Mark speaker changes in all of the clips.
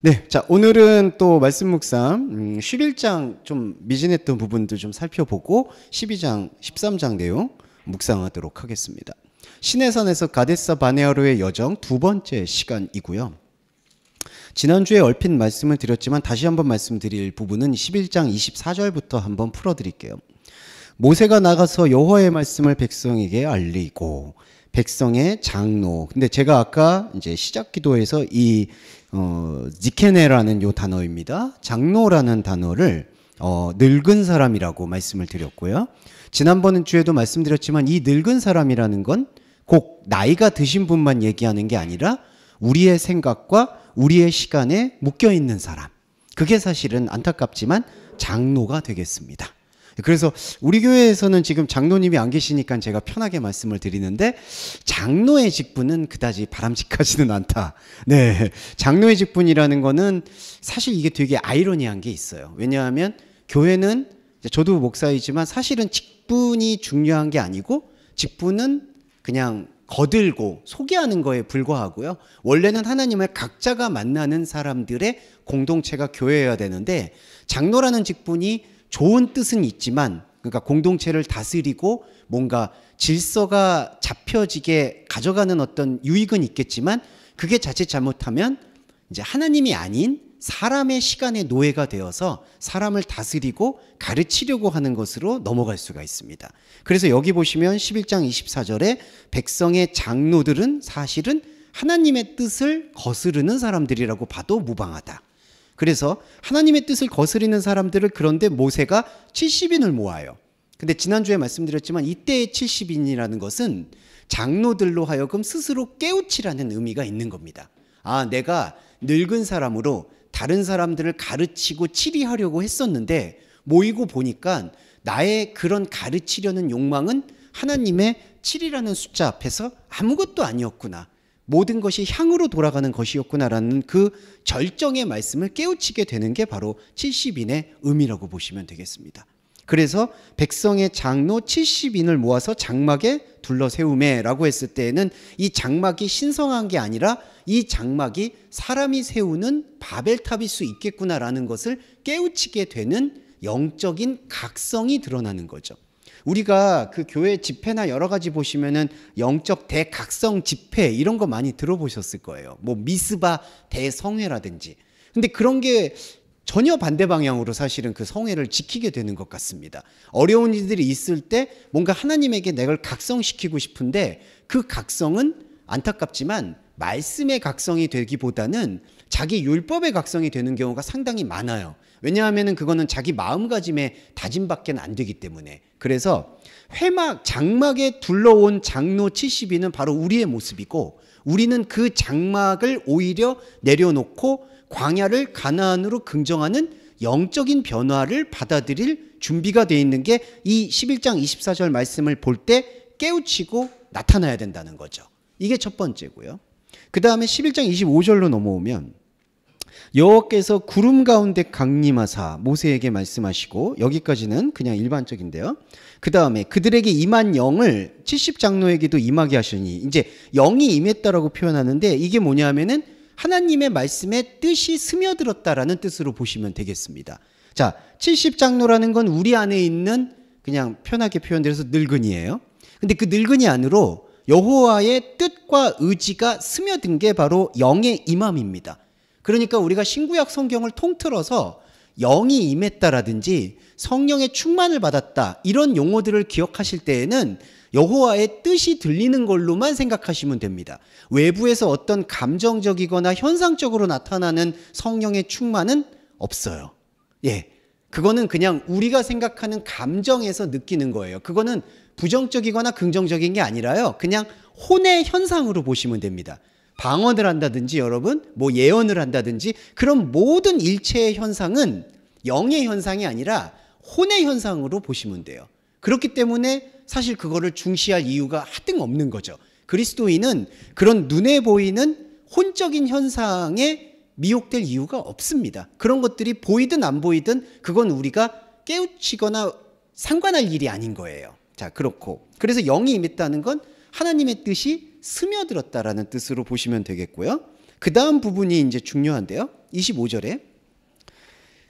Speaker 1: 네, 자 오늘은 또 말씀 묵상 11장 좀 미진했던 부분도 좀 살펴보고 12장, 13장 내용 묵상하도록 하겠습니다. 시내산에서 가데사 바네아로의 여정 두 번째 시간이고요. 지난주에 얼핏 말씀을 드렸지만 다시 한번 말씀드릴 부분은 11장 24절부터 한번 풀어드릴게요. 모세가 나가서 여호와의 말씀을 백성에게 알리고 백성의 장로. 근데 제가 아까 이제 시작 기도에서 이 지케네라는 요 단어입니다. 장로라는 단어를 늙은 사람이라고 말씀을 드렸고요. 지난번 주에도 말씀드렸지만 이 늙은 사람이라는 건 꼭 나이가 드신 분만 얘기하는 게 아니라 우리의 생각과 우리의 시간에 묶여 있는 사람. 그게 사실은 안타깝지만 장로가 되겠습니다. 그래서 우리 교회에서는 지금 장로님이 안 계시니까 제가 편하게 말씀을 드리는데 장로의 직분은 그다지 바람직하지는 않다. 네, 장로의 직분이라는 거는 사실 이게 되게 아이러니한 게 있어요. 왜냐하면 교회는 저도 목사이지만 사실은 직분이 중요한 게 아니고 직분은 그냥 거들고 소개하는 거에 불과하고요. 원래는 하나님을 각자가 만나는 사람들의 공동체가 교회여야 되는데 장로라는 직분이 좋은 뜻은 있지만 그러니까 공동체를 다스리고 뭔가 질서가 잡혀지게 가져가는 어떤 유익은 있겠지만 그게 자칫 잘못하면 이제 하나님이 아닌 사람의 시간의 노예가 되어서 사람을 다스리고 가르치려고 하는 것으로 넘어갈 수가 있습니다. 그래서 여기 보시면 11장 24절에 백성의 장로들은 사실은 하나님의 뜻을 거스르는 사람들이라고 봐도 무방하다. 그래서 하나님의 뜻을 거스르는 사람들을 그런데 모세가 70인을 모아요. 근데 지난주에 말씀드렸지만 이때의 70인이라는 것은 장로들로 하여금 스스로 깨우치라는 의미가 있는 겁니다. 아, 내가 늙은 사람으로 다른 사람들을 가르치고 치리하려고 했었는데 모이고 보니까 나의 그런 가르치려는 욕망은 하나님의 7이라는 숫자 앞에서 아무것도 아니었구나. 모든 것이 향으로 돌아가는 것이었구나라는 그 절정의 말씀을 깨우치게 되는 게 바로 70인의 의미라고 보시면 되겠습니다. 그래서 백성의 장로 70인을 모아서 장막에 둘러 세우매라고 했을 때에는 이 장막이 신성한 게 아니라 이 장막이 사람이 세우는 바벨탑일 수 있겠구나라는 것을 깨우치게 되는 영적인 각성이 드러나는 거죠. 우리가 그 교회 집회나 여러 가지 보시면은 영적 대각성 집회 이런 거 많이 들어보셨을 거예요. 뭐 미스바 대성회라든지. 근데 그런 게 전혀 반대 방향으로 사실은 그 성회를 지키게 되는 것 같습니다. 어려운 일들이 있을 때 뭔가 하나님에게 내가 각성시키고 싶은데 그 각성은 안타깝지만 말씀의 각성이 되기보다는 자기 율법의 각성이 되는 경우가 상당히 많아요. 왜냐하면 그거는 자기 마음가짐의 다짐밖에 안 되기 때문에. 그래서 장막에 둘러온 장로 70인은 바로 우리의 모습이고 우리는 그 장막을 오히려 내려놓고 광야를 가나안으로 긍정하는 영적인 변화를 받아들일 준비가 되어 있는 게 이 11장 24절 말씀을 볼 때 깨우치고 나타나야 된다는 거죠. 이게 첫 번째고요. 그 다음에 11장 25절로 넘어오면 여호와께서 구름 가운데 강림하사 모세에게 말씀하시고 여기까지는 그냥 일반적인데요. 그 다음에 그들에게 임한 영을 70장로에게도 임하게 하시니 이제 영이 임했다라고 표현하는데 이게 뭐냐면은 하나님의 말씀에 뜻이 스며들었다라는 뜻으로 보시면 되겠습니다. 자, 70장로라는 건 우리 안에 있는 그냥 편하게 표현드려서 늙은이에요. 근데 그 늙은이 안으로 여호와의 뜻과 의지가 스며든 게 바로 영의 임함입니다. 그러니까 우리가 신구약 성경을 통틀어서 영이 임했다라든지 성령의 충만을 받았다 이런 용어들을 기억하실 때에는 여호와의 뜻이 들리는 걸로만 생각하시면 됩니다. 외부에서 어떤 감정적이거나 현상적으로 나타나는 성령의 충만은 없어요. 예, 그거는 그냥 우리가 생각하는 감정에서 느끼는 거예요. 그거는 부정적이거나 긍정적인 게 아니라요. 그냥 혼의 현상으로 보시면 됩니다. 방언을 한다든지 여러분 뭐 예언을 한다든지 그런 모든 일체의 현상은 영의 현상이 아니라 혼의 현상으로 보시면 돼요. 그렇기 때문에 사실 그거를 중시할 이유가 하등 없는 거죠. 그리스도인은 그런 눈에 보이는 혼적인 현상에 미혹될 이유가 없습니다. 그런 것들이 보이든 안 보이든 그건 우리가 깨우치거나 상관할 일이 아닌 거예요. 자, 그렇고 그래서 영이 임했다는 건 하나님의 뜻이 스며들었다라는 뜻으로 보시면 되겠고요. 그 다음 부분이 이제 중요한데요. 25절에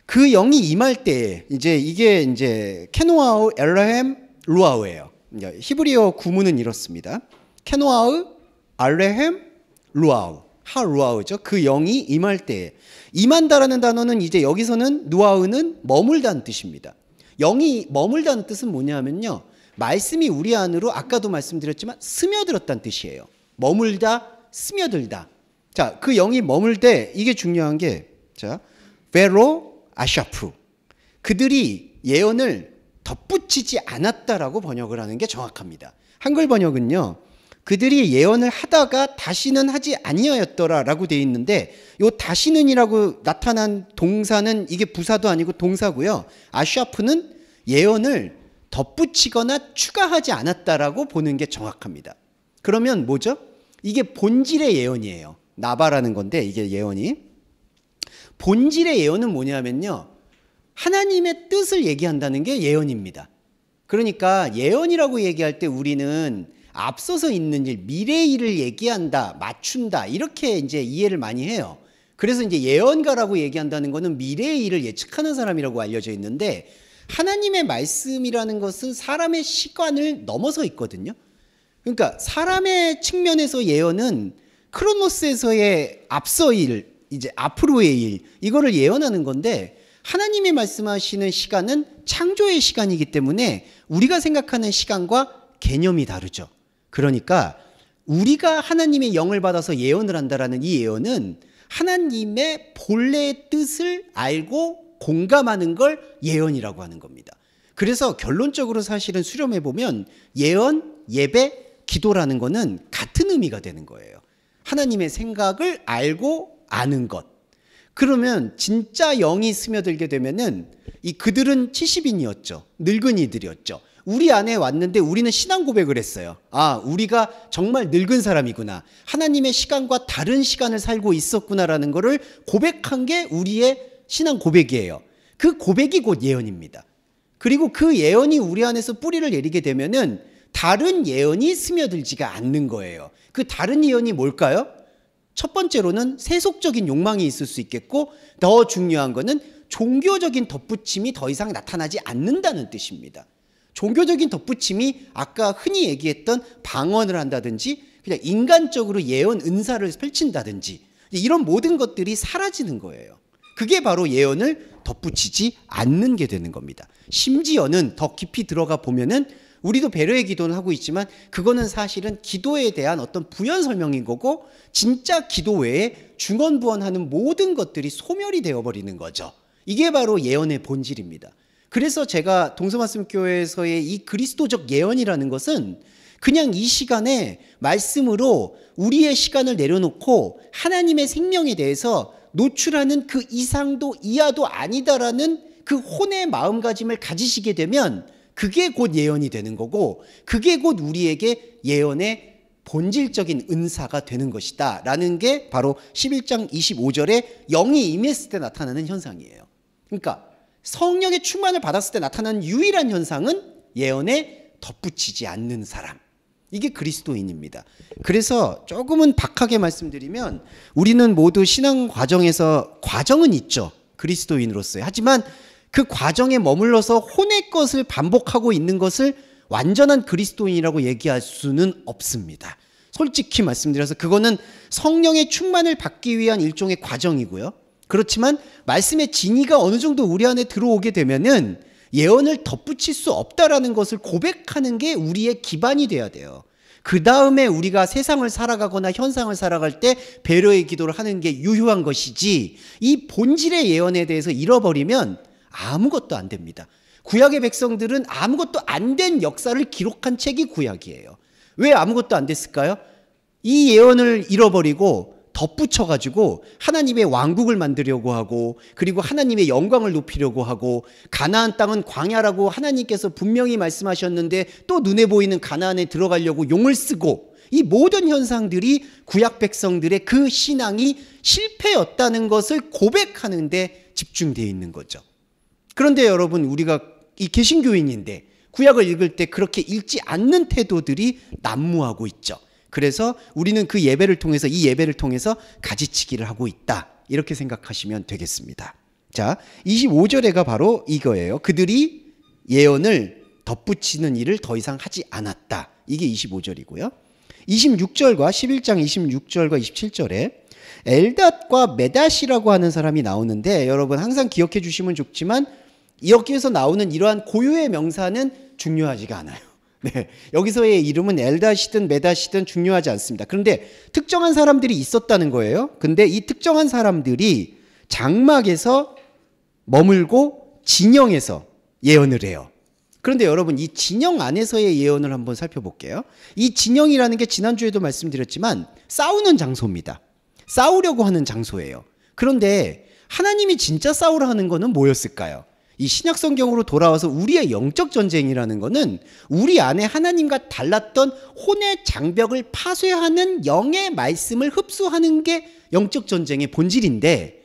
Speaker 1: 그 영이 임할 때에 이게 이제 케노아우 엘레헴 루아우예요. 히브리어 구문은 이렇습니다. 케노아우 알레헴 루아우 하루아우죠. 그 영이 임할 때에 임한다라는 단어는 이제 여기서는 누아우는 머물다는 뜻입니다. 영이 머물다는 뜻은 뭐냐면요. 말씀이 우리 안으로 아까도 말씀드렸지만 스며들었다는 뜻이에요. 머물다, 스며들다. 자, 그 영이 머물 때 이게 중요한 게 자, 베로 아샤프. 그들이 예언을 덧붙이지 않았다라고 번역을 하는 게 정확합니다. 한글 번역은요. 그들이 예언을 하다가 다시는 하지 아니하였더라라고 되어 있는데 요 다시는이라고 나타난 동사는 이게 부사도 아니고 동사고요. 아샤프는 예언을 덧붙이거나 추가하지 않았다라고 보는 게 정확합니다. 그러면 뭐죠? 이게 본질의 예언이에요. 나바라는 건데 이게 예언이. 본질의 예언은 뭐냐면요. 하나님의 뜻을 얘기한다는 게 예언입니다. 그러니까 예언이라고 얘기할 때 우리는 앞서서 있는 일, 미래의 일을 얘기한다, 맞춘다 이렇게 이제 이해를 많이 해요. 그래서 이제 예언가라고 얘기한다는 거는 미래의 일을 예측하는 사람이라고 알려져 있는데 하나님의 말씀이라는 것은 사람의 시간을 넘어서 있거든요. 그러니까 사람의 측면에서 예언은 크로노스에서의 앞서 일, 이제 앞으로의 일 이거를 예언하는 건데 하나님이 말씀하시는 시간은 창조의 시간이기 때문에 우리가 생각하는 시간과 개념이 다르죠. 그러니까 우리가 하나님의 영을 받아서 예언을 한다라는 이 예언은 하나님의 본래의 뜻을 알고 공감하는 걸 예언이라고 하는 겁니다. 그래서 결론적으로 사실은 수렴해 보면 예언, 예배, 기도라는 거는 같은 의미가 되는 거예요. 하나님의 생각을 알고 아는 것. 그러면 진짜 영이 스며들게 되면은 이 그들은 70인이었죠. 늙은이들이었죠. 우리 안에 왔는데 우리는 신앙 고백을 했어요. 아, 우리가 정말 늙은 사람이구나. 하나님의 시간과 다른 시간을 살고 있었구나라는 것을 고백한 게 우리의 신앙 고백이에요. 그 고백이 곧 예언입니다. 그리고 그 예언이 우리 안에서 뿌리를 내리게 되면은 다른 예언이 스며들지가 않는 거예요. 그 다른 예언이 뭘까요? 첫 번째로는 세속적인 욕망이 있을 수 있겠고 더 중요한 거는 종교적인 덧붙임이 더 이상 나타나지 않는다는 뜻입니다. 종교적인 덧붙임이 아까 흔히 얘기했던 방언을 한다든지 그냥 인간적으로 예언 은사를 펼친다든지 이런 모든 것들이 사라지는 거예요. 그게 바로 예언을 덧붙이지 않는 게 되는 겁니다. 심지어는 더 깊이 들어가 보면은 우리도 배려의 기도는 하고 있지만 그거는 사실은 기도에 대한 어떤 부연 설명인 거고 진짜 기도 외에 중언부언하는 모든 것들이 소멸이 되어버리는 거죠. 이게 바로 예언의 본질입니다. 그래서 제가 동서말씀교회에서의 이 그리스도적 예언이라는 것은 그냥 이 시간에 말씀으로 우리의 시간을 내려놓고 하나님의 생명에 대해서 노출하는 그 이상도 이하도 아니다라는 그 혼의 마음가짐을 가지시게 되면 그게 곧 예언이 되는 거고 그게 곧 우리에게 예언의 본질적인 은사가 되는 것이다 라는 게 바로 11장 25절에 영이 임했을 때 나타나는 현상이에요. 그러니까 성령의 충만을 받았을 때 나타나는 유일한 현상은 예언에 덧붙이지 않는 사람. 이게 그리스도인입니다. 그래서 조금은 박하게 말씀드리면 우리는 모두 신앙 과정에서 과정은 있죠. 그리스도인으로서의. 하지만 그 과정에 머물러서 혼의 것을 반복하고 있는 것을 완전한 그리스도인이라고 얘기할 수는 없습니다. 솔직히 말씀드려서 그거는 성령의 충만을 받기 위한 일종의 과정이고요. 그렇지만 말씀의 진리가 어느 정도 우리 안에 들어오게 되면은 예언을 덧붙일 수 없다라는 것을 고백하는 게 우리의 기반이 돼야 돼요. 그 다음에 우리가 세상을 살아가거나 현상을 살아갈 때 배려의 기도를 하는 게 유효한 것이지 이 본질의 예언에 대해서 잃어버리면 아무것도 안 됩니다. 구약의 백성들은 아무것도 안 된 역사를 기록한 책이 구약이에요. 왜 아무것도 안 됐을까요? 이 예언을 잃어버리고 덧붙여가지고 하나님의 왕국을 만들려고 하고 그리고 하나님의 영광을 높이려고 하고 가나안 땅은 광야라고 하나님께서 분명히 말씀하셨는데 또 눈에 보이는 가나안에 들어가려고 용을 쓰고 이 모든 현상들이 구약 백성들의 그 신앙이 실패였다는 것을 고백하는 데 집중되어 있는 거죠. 그런데 여러분 우리가 이 개신교인인데 구약을 읽을 때 그렇게 읽지 않는 태도들이 난무하고 있죠. 그래서 우리는 그 예배를 통해서 이 예배를 통해서 가지치기를 하고 있다. 이렇게 생각하시면 되겠습니다. 자, 25절에가 바로 이거예요. 그들이 예언을 덧붙이는 일을 더 이상 하지 않았다. 이게 25절이고요. 26절과 11장 26절과 27절에 엘닷과 메닷이라고 하는 사람이 나오는데 여러분 항상 기억해 주시면 좋지만 여기에서 나오는 이러한 고유의 명사는 중요하지가 않아요. 네, 여기서의 이름은 엘닷이든 메닷이든 중요하지 않습니다. 그런데 특정한 사람들이 있었다는 거예요. 근데 이 특정한 사람들이 장막에서 머물고 진영에서 예언을 해요. 그런데 여러분 이 진영 안에서의 예언을 한번 살펴볼게요. 이 진영이라는 게 지난주에도 말씀드렸지만 싸우는 장소입니다. 싸우려고 하는 장소예요. 그런데 하나님이 진짜 싸우라 하는 거는 뭐였을까요? 이 신약 성경으로 돌아와서 우리의 영적 전쟁이라는 거는 우리 안에 하나님과 달랐던 혼의 장벽을 파쇄하는 영의 말씀을 흡수하는 게 영적 전쟁의 본질인데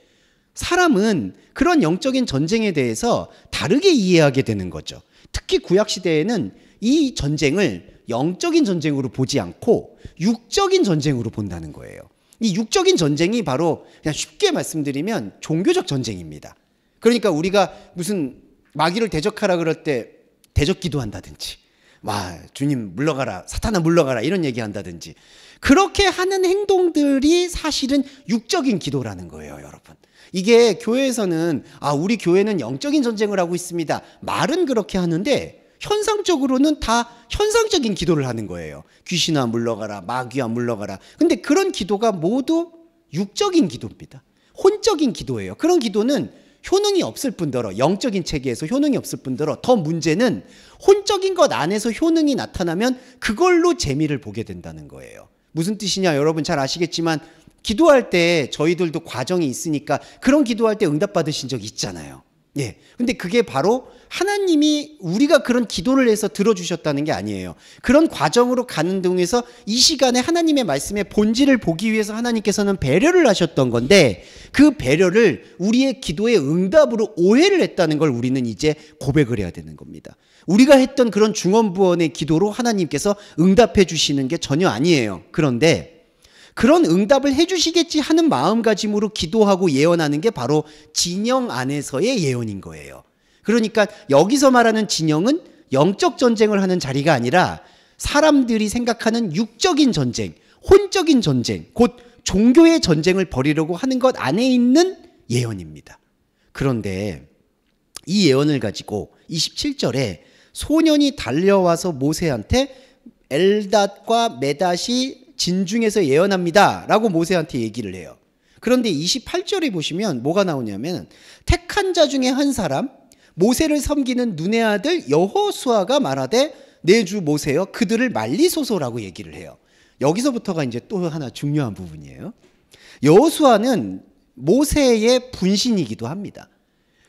Speaker 1: 사람은 그런 영적인 전쟁에 대해서 다르게 이해하게 되는 거죠. 특히 구약시대에는 이 전쟁을 영적인 전쟁으로 보지 않고 육적인 전쟁으로 본다는 거예요. 이 육적인 전쟁이 바로 그냥 쉽게 말씀드리면 종교적 전쟁입니다. 그러니까 우리가 무슨 마귀를 대적하라 그럴 때 대적 기도한다든지 와 주님 물러가라 사탄아 물러가라 이런 얘기한다든지 그렇게 하는 행동들이 사실은 육적인 기도라는 거예요. 여러분 이게 교회에서는 우리 교회는 영적인 전쟁을 하고 있습니다 말은 그렇게 하는데 현상적으로는 다 현상적인 기도를 하는 거예요. 귀신아 물러가라 마귀야 물러가라. 근데 그런 기도가 모두 육적인 기도입니다. 혼적인 기도예요. 그런 기도는 효능이 없을 뿐더러 영적인 체계에서 효능이 없을 뿐더러 더 문제는 혼적인 것 안에서 효능이 나타나면 그걸로 재미를 보게 된다는 거예요. 무슨 뜻이냐 여러분 잘 아시겠지만 기도할 때 저희들도 과정이 있으니까 그런 기도할 때 응답받으신 적 있잖아요. 예. 근데 그게 바로 하나님이 우리가 그런 기도를 해서 들어주셨다는 게 아니에요. 그런 과정으로 가는 중에서 이 시간에 하나님의 말씀의 본질을 보기 위해서 하나님께서는 배려를 하셨던 건데 그 배려를 우리의 기도의 응답으로 오해를 했다는 걸 우리는 이제 고백을 해야 되는 겁니다. 우리가 했던 그런 중언부언의 기도로 하나님께서 응답해 주시는 게 전혀 아니에요. 그런데 그런 응답을 해주시겠지 하는 마음가짐으로 기도하고 예언하는 게 바로 진영 안에서의 예언인 거예요. 그러니까 여기서 말하는 진영은 영적 전쟁을 하는 자리가 아니라 사람들이 생각하는 육적인 전쟁, 혼적인 전쟁, 곧 종교의 전쟁을 벌이려고 하는 것 안에 있는 예언입니다. 그런데 이 예언을 가지고 27절에 소년이 달려와서 모세한테 엘닷과 메닷이 진중에서 예언합니다 라고 모세한테 얘기를 해요. 그런데 28절에 보시면 뭐가 나오냐면 택한 자 중에 한 사람 모세를 섬기는 눈의 아들 여호수아가 말하되 내 주 모세여 그들을 말리소서라고 얘기를 해요. 여기서부터가 이제 또 하나 중요한 부분이에요. 여호수아는 모세의 분신이기도 합니다.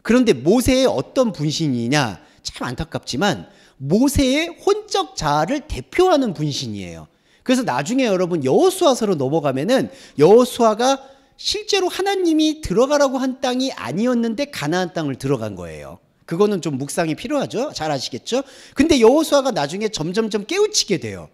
Speaker 1: 그런데 모세의 어떤 분신이냐 참 안타깝지만 모세의 혼적 자아를 대표하는 분신이에요. 그래서 나중에 여러분 여호수아서로 넘어가면은 여호수아가 실제로 하나님이 들어가라고 한 땅이 아니었는데 가나안 땅을 들어간 거예요. 그거는 좀 묵상이 필요하죠. 잘 아시겠죠? 근데 여호수아가 나중에 점점점 깨우치게 돼요.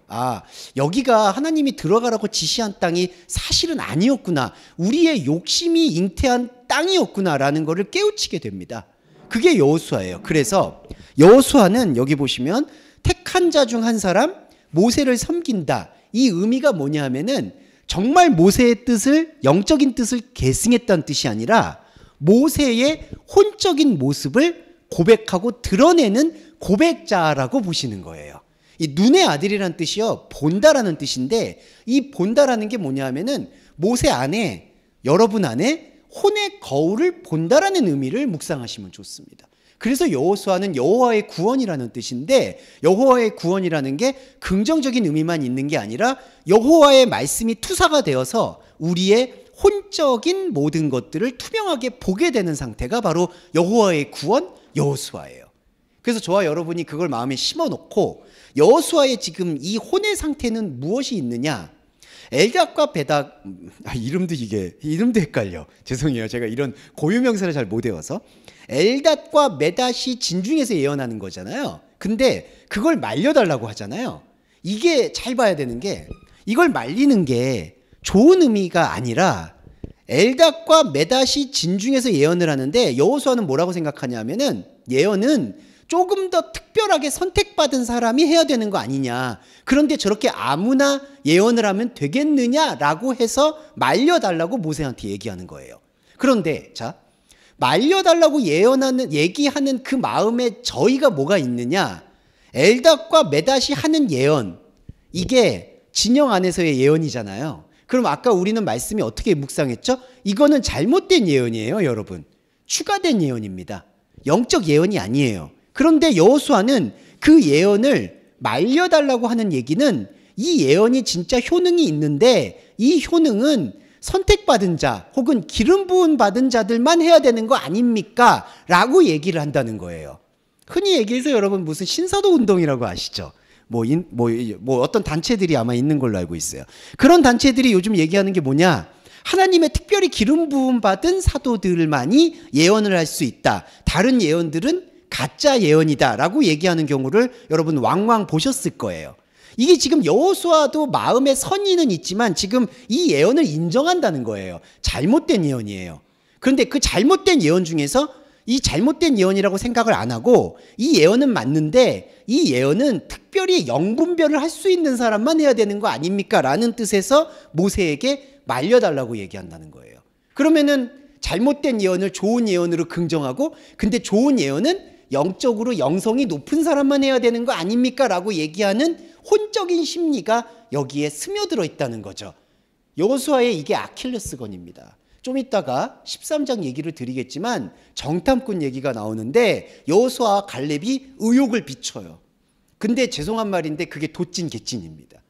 Speaker 1: 여기가 하나님이 들어가라고 지시한 땅이 사실은 아니었구나. 우리의 욕심이 잉태한 땅이었구나라는 거를 깨우치게 됩니다. 그게 여호수아예요. 그래서 여호수아는 여기 보시면 택한 자 중 한 사람 모세를 섬긴다. 이 의미가 뭐냐 하면은 정말 모세의 뜻을 영적인 뜻을 계승했다는 뜻이 아니라 모세의 혼적인 모습을 고백하고 드러내는 고백자라고 보시는 거예요. 이 눈의 아들이라는 뜻이요 본다라는 뜻인데 이 본다라는 게 뭐냐 하면은 모세 안에 여러분 안에 혼의 거울을 본다라는 의미를 묵상하시면 좋습니다. 그래서 여호수아는 여호와의 구원이라는 뜻인데 여호와의 구원이라는 게 긍정적인 의미만 있는 게 아니라 여호와의 말씀이 투사가 되어서 우리의 혼적인 모든 것들을 투명하게 보게 되는 상태가 바로 여호와의 구원 여호수아예요. 그래서 저와 여러분이 그걸 마음에 심어놓고 여호수아의 지금 이 혼의 상태는 무엇이 있느냐 엘닷과 베닷 이름도 헷갈려. 죄송해요. 제가 이런 고유명사를 잘 못 외워서 엘닷과 메닷이 진중에서 예언하는 거잖아요. 근데 그걸 말려달라고 하잖아요. 이게 잘 봐야 되는 게 이걸 말리는 게 좋은 의미가 아니라 엘닷과 메닷이 진중에서 예언을 하는데 여호수아는 뭐라고 생각하냐면은 예언은 조금 더 특별하게 선택받은 사람이 해야 되는 거 아니냐. 그런데 저렇게 아무나 예언을 하면 되겠느냐라고 해서 말려달라고 모세한테 얘기하는 거예요. 그런데 자, 말려달라고 얘기하는 그 마음에 저희가 뭐가 있느냐. 엘닷과 메닷이 하는 예언, 이게 진영 안에서의 예언이잖아요. 그럼 아까 우리는 말씀이 어떻게 묵상했죠? 이거는 잘못된 예언이에요, 여러분. 추가된 예언입니다. 영적 예언이 아니에요. 그런데 여호수아는 그 예언을 말려달라고 하는 얘기는 이 예언이 진짜 효능이 있는데 이 효능은 선택받은 자 혹은 기름 부은 받은 자들만 해야 되는 거 아닙니까? 라고 얘기를 한다는 거예요. 흔히 얘기해서 여러분 무슨 신사도 운동이라고 아시죠? 뭐 어떤 단체들이 아마 있는 걸로 알고 있어요. 그런 단체들이 요즘 얘기하는 게 뭐냐? 하나님의 특별히 기름 부음 받은 사도들만이 예언을 할 수 있다. 다른 예언들은 가짜 예언이다 라고 얘기하는 경우를 여러분 왕왕 보셨을 거예요. 이게 지금 여호수아도 마음의 선의는 있지만 지금 이 예언을 인정한다는 거예요. 잘못된 예언이에요. 그런데 그 잘못된 예언 중에서 이 잘못된 예언이라고 생각을 안 하고 이 예언은 맞는데 이 예언은 특별히 영분별을 할 수 있는 사람만 해야 되는 거 아닙니까? 라는 뜻에서 모세에게 말려달라고 얘기한다는 거예요. 그러면은 잘못된 예언을 좋은 예언으로 긍정하고 근데 좋은 예언은 영적으로 영성이 높은 사람만 해야 되는 거 아닙니까? 라고 얘기하는 혼적인 심리가 여기에 스며들어 있다는 거죠. 여호수아의 이게 아킬레스건입니다. 좀 이따가 13장 얘기를 드리겠지만 정탐꾼 얘기가 나오는데 여호수아와 갈렙이 의욕을 비춰요. 근데 죄송한 말인데 그게 도찐 개찐입니다.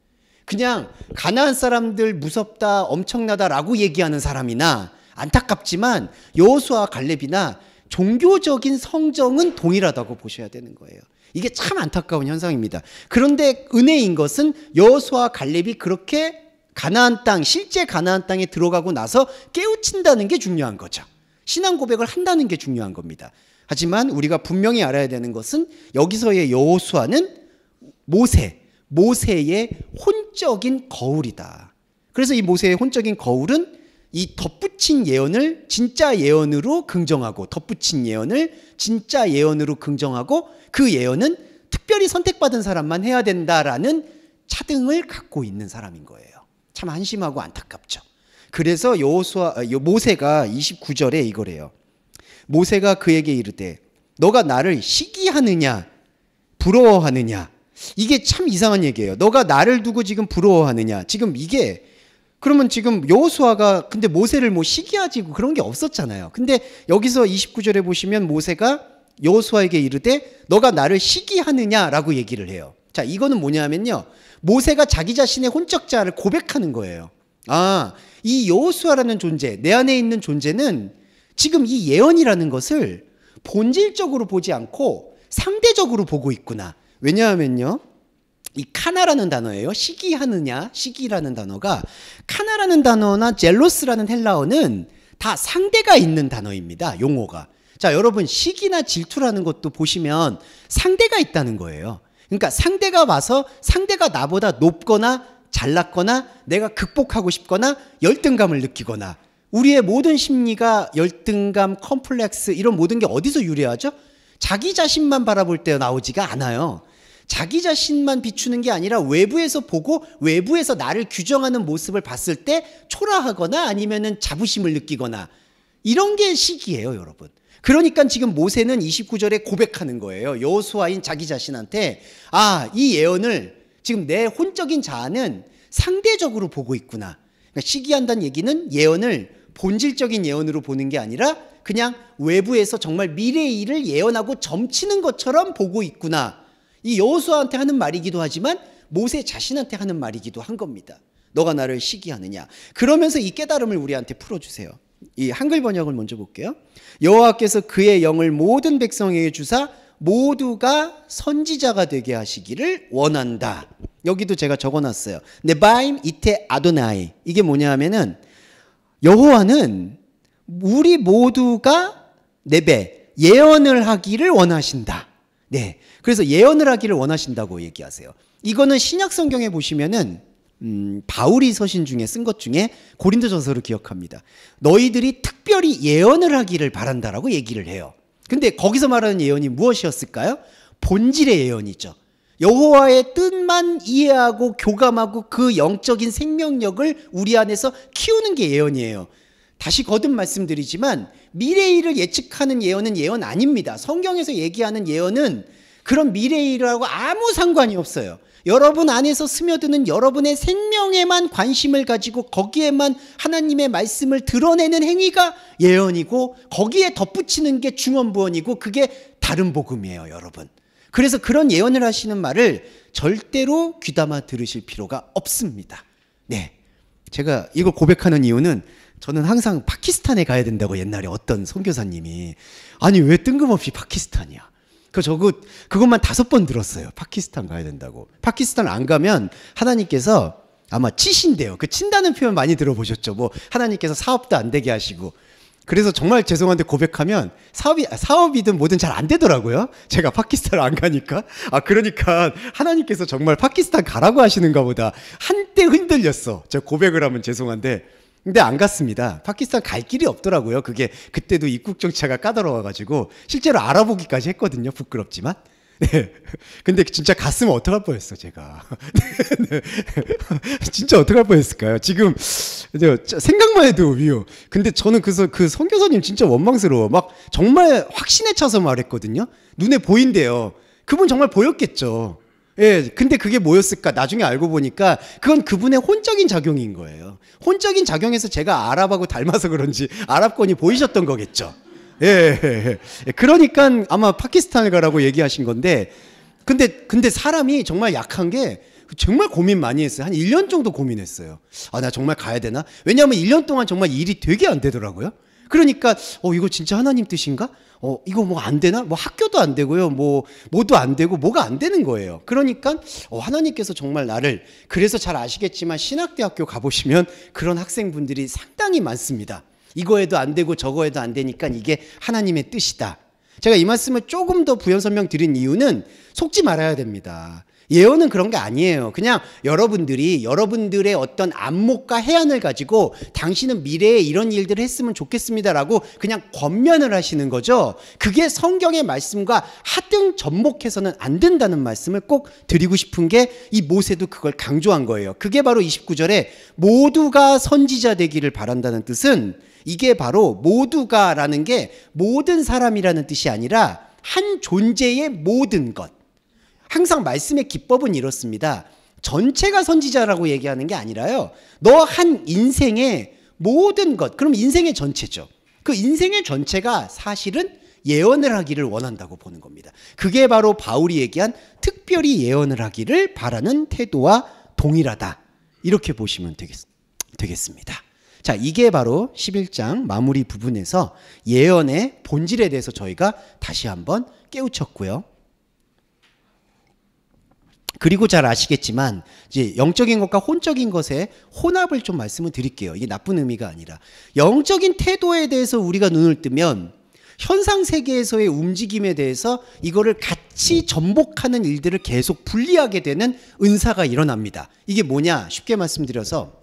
Speaker 1: 그냥 가나안 사람들 무섭다 엄청나다라고 얘기하는 사람이나 안타깝지만 여호수아와 갈렙이나 종교적인 성정은 동일하다고 보셔야 되는 거예요. 이게 참 안타까운 현상입니다. 그런데 은혜인 것은 여호수아와 갈렙이 그렇게 가나안 땅, 실제 가나안 땅에 들어가고 나서 깨우친다는 게 중요한 거죠. 신앙 고백을 한다는 게 중요한 겁니다. 하지만 우리가 분명히 알아야 되는 것은 여기서의 여호수아는 모세의 혼적인 거울이다. 그래서 이 모세의 혼적인 거울은 이 덧붙인 예언을 진짜 예언으로 긍정하고 덧붙인 예언을 진짜 예언으로 긍정하고 그 예언은 특별히 선택받은 사람만 해야 된다라는 차등을 갖고 있는 사람인 거예요. 참 한심하고 안타깝죠. 그래서 모세가 29절에 이거래요. 모세가 그에게 이르되 너가 나를 시기하느냐 부러워하느냐. 이게 참 이상한 얘기예요. 너가 나를 두고 지금 부러워하느냐. 지금 이게 그러면 지금 여호수아가 근데 모세를 뭐 시기하지 그런 게 없었잖아요. 근데 여기서 29절에 보시면 모세가 여호수아에게 이르되 너가 나를 시기하느냐라고 얘기를 해요. 자, 이거는 뭐냐면요. 모세가 자기 자신의 혼적 자아를 고백하는 거예요. 아, 이 여호수아라는 존재, 내 안에 있는 존재는 지금 이 예언이라는 것을 본질적으로 보지 않고 상대적으로 보고 있구나. 왜냐하면요. 이 카나라는 단어예요. 시기하느냐, 시기라는 단어가 카나라는 단어나 젤로스라는 헬라어는 다 상대가 있는 단어입니다. 용어가. 자, 여러분 시기나 질투라는 것도 보시면 상대가 있다는 거예요. 그러니까 상대가 와서 상대가 나보다 높거나 잘났거나 내가 극복하고 싶거나 열등감을 느끼거나 우리의 모든 심리가 열등감, 컴플렉스 이런 모든 게 어디서 유래하죠? 자기 자신만 바라볼 때 나오지가 않아요. 자기 자신만 비추는 게 아니라 외부에서 보고 외부에서 나를 규정하는 모습을 봤을 때 초라하거나 아니면은 자부심을 느끼거나 이런 게 시기예요, 여러분. 그러니까 지금 모세는 29절에 고백하는 거예요. 여호수아인 자기 자신한테 아, 이 예언을 지금 내 혼적인 자아는 상대적으로 보고 있구나. 그러니까 시기한다는 얘기는 예언을 본질적인 예언으로 보는 게 아니라 그냥 외부에서 정말 미래의 일을 예언하고 점치는 것처럼 보고 있구나. 이 여호수아한테 하는 말이기도 하지만 모세 자신한테 하는 말이기도 한 겁니다. 너가 나를 시기하느냐. 그러면서 이 깨달음을 우리한테 풀어주세요. 이 한글 번역을 먼저 볼게요. 여호와께서 그의 영을 모든 백성에게 주사 모두가 선지자가 되게 하시기를 원한다. 여기도 제가 적어놨어요. 네바임 이테 아도나이. 이게 뭐냐 하면은 여호와는 우리 모두가 네베 예언을 하기를 원하신다. 네. 그래서 예언을 하기를 원하신다고 얘기하세요. 이거는 신약 성경에 보시면은 바울이 서신 중에 쓴 것 중에 고린도전서를 기억합니다. 너희들이 특별히 예언을 하기를 바란다라고 얘기를 해요. 근데 거기서 말하는 예언이 무엇이었을까요? 본질의 예언이죠. 여호와의 뜻만 이해하고 교감하고 그 영적인 생명력을 우리 안에서 키우는 게 예언이에요. 다시 거듭 말씀드리지만 미래의 일을 예측하는 예언은 예언 아닙니다. 성경에서 얘기하는 예언은 그런 미래의 일하고 아무 상관이 없어요. 여러분 안에서 스며드는 여러분의 생명에만 관심을 가지고 거기에만 하나님의 말씀을 드러내는 행위가 예언이고 거기에 덧붙이는 게 중언부언이고 그게 다른 복음이에요, 여러분. 그래서 그런 예언을 하시는 말을 절대로 귀담아 들으실 필요가 없습니다. 네, 제가 이걸 고백하는 이유는 저는 항상 파키스탄에 가야 된다고 옛날에 어떤 선교사님이 아니 왜 뜬금없이 파키스탄이야? 그것만 5번 들었어요. 파키스탄 가야 된다고. 파키스탄 안 가면 하나님께서 아마 치신대요. 그 친다는 표현 많이 들어보셨죠? 뭐 하나님께서 사업도 안 되게 하시고. 그래서 정말 죄송한데 고백하면 사업이든 뭐든 잘 안 되더라고요. 제가 파키스탄을 안 가니까. 그러니까 하나님께서 정말 파키스탄 가라고 하시는가 보다. 한때 흔들렸어. 제가 고백을 하면 죄송한데. 근데 안 갔습니다. 파키스탄 갈 길이 없더라고요. 그게 그때도 입국 정차가 까다로워가지고 실제로 알아보기까지 했거든요. 부끄럽지만. 네. 근데 진짜 갔으면 어떡할 뻔했어, 제가. 네. 진짜 어떡할 뻔했을까요? 지금 생각만 해도 위요. 근데 저는 그래서 그 선교사님 진짜 원망스러워. 막 정말 확신에 차서 말했거든요. 눈에 보인대요. 그분 정말 보였겠죠. 예, 근데 그게 뭐였을까? 나중에 알고 보니까 그건 그분의 혼적인 작용인 거예요. 혼적인 작용에서 제가 아랍하고 닮아서 그런지 아랍권이 보이셨던 거겠죠. 예. 그러니까 아마 파키스탄을 가라고 얘기하신 건데, 근데 사람이 정말 약한 게 정말 고민 많이 했어요. 한 1년 정도 고민했어요. 나 정말 가야 되나? 왜냐하면 1년 동안 정말 일이 되게 안 되더라고요. 그러니까 이거 진짜 하나님 뜻인가? 이거 뭐 안 되나? 뭐 학교도 안 되고요. 뭐도 안 되고 뭐가 안 되는 거예요. 그러니까 하나님께서 정말 나를, 그래서 잘 아시겠지만 신학대학교 가보시면 그런 학생분들이 상당히 많습니다. 이거에도 안 되고 저거에도 안 되니까 이게 하나님의 뜻이다. 제가 이 말씀을 조금 더 부연 설명드린 이유는 속지 말아야 됩니다. 예언은 그런 게 아니에요. 그냥 여러분들이 여러분들의 어떤 안목과 해안을 가지고 당신은 미래에 이런 일들을 했으면 좋겠습니다라고 그냥 권면을 하시는 거죠. 그게 성경의 말씀과 하등 접목해서는 안 된다는 말씀을 꼭 드리고 싶은 게 이 모세도 그걸 강조한 거예요. 그게 바로 29절에 모두가 선지자 되기를 바란다는 뜻은, 이게 바로 모두가라는 게 모든 사람이라는 뜻이 아니라 한 존재의 모든 것. 항상 말씀의 기법은 이렇습니다. 전체가 선지자라고 얘기하는 게 아니라요. 너 한 인생의 모든 것, 그럼 인생의 전체죠. 그 인생의 전체가 사실은 예언을 하기를 원한다고 보는 겁니다. 그게 바로 바울이 얘기한 특별히 예언을 하기를 바라는 태도와 동일하다. 이렇게 보시면 되겠습니다. 자, 이게 바로 11장 마무리 부분에서 예언의 본질에 대해서 저희가 다시 한번 깨우쳤고요. 그리고 잘 아시겠지만 이제 영적인 것과 혼적인 것의 혼합을 좀 말씀을 드릴게요. 이게 나쁜 의미가 아니라 영적인 태도에 대해서 우리가 눈을 뜨면 현상 세계에서의 움직임에 대해서 이거를 같이 전복하는 일들을 계속 분리하게 되는 은사가 일어납니다. 이게 뭐냐? 쉽게 말씀드려서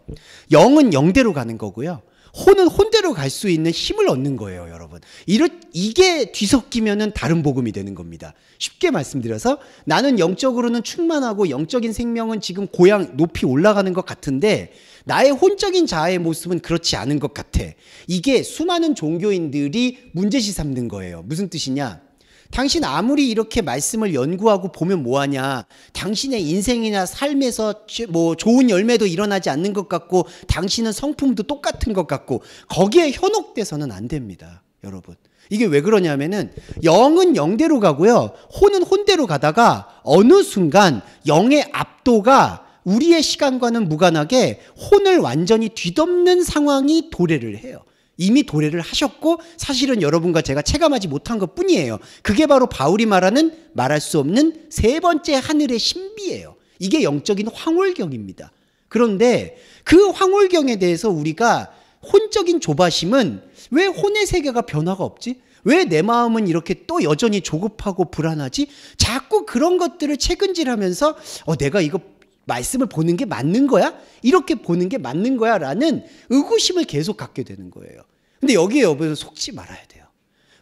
Speaker 1: 영은 영대로 가는 거고요. 혼은 혼대로 갈 수 있는 힘을 얻는 거예요, 여러분. 이게 뒤섞이면은 다른 복음이 되는 겁니다. 쉽게 말씀드려서 나는 영적으로는 충만하고 영적인 생명은 지금 고향 높이 올라가는 것 같은데 나의 혼적인 자아의 모습은 그렇지 않은 것 같아. 이게 수많은 종교인들이 문제시 삼는 거예요. 무슨 뜻이냐? 당신 아무리 이렇게 말씀을 연구하고 보면 뭐하냐? 당신의 인생이나 삶에서 뭐 좋은 열매도 일어나지 않는 것 같고 당신은 성품도 똑같은 것 같고 거기에 현혹돼서는 안 됩니다, 여러분. 이게 왜 그러냐면은 영은 영대로 가고요, 혼은 혼대로 가다가 어느 순간 영의 압도가 우리의 시간과는 무관하게 혼을 완전히 뒤덮는 상황이 도래를 해요. 이미 도래를 하셨고 사실은 여러분과 제가 체감하지 못한 것 뿐이에요. 그게 바로 바울이 말하는 말할 수 없는 세 번째 하늘의 신비예요. 이게 영적인 황홀경입니다. 그런데 그 황홀경에 대해서 우리가 혼적인 조바심은 왜 혼의 세계가 변화가 없지? 왜 내 마음은 이렇게 또 여전히 조급하고 불안하지? 자꾸 그런 것들을 체근질하면서 내가 이거 말씀을 보는 게 맞는 거야? 이렇게 보는 게 맞는 거야? 라는 의구심을 계속 갖게 되는 거예요. 근데 여기에 여러분 속지 말아야 돼요.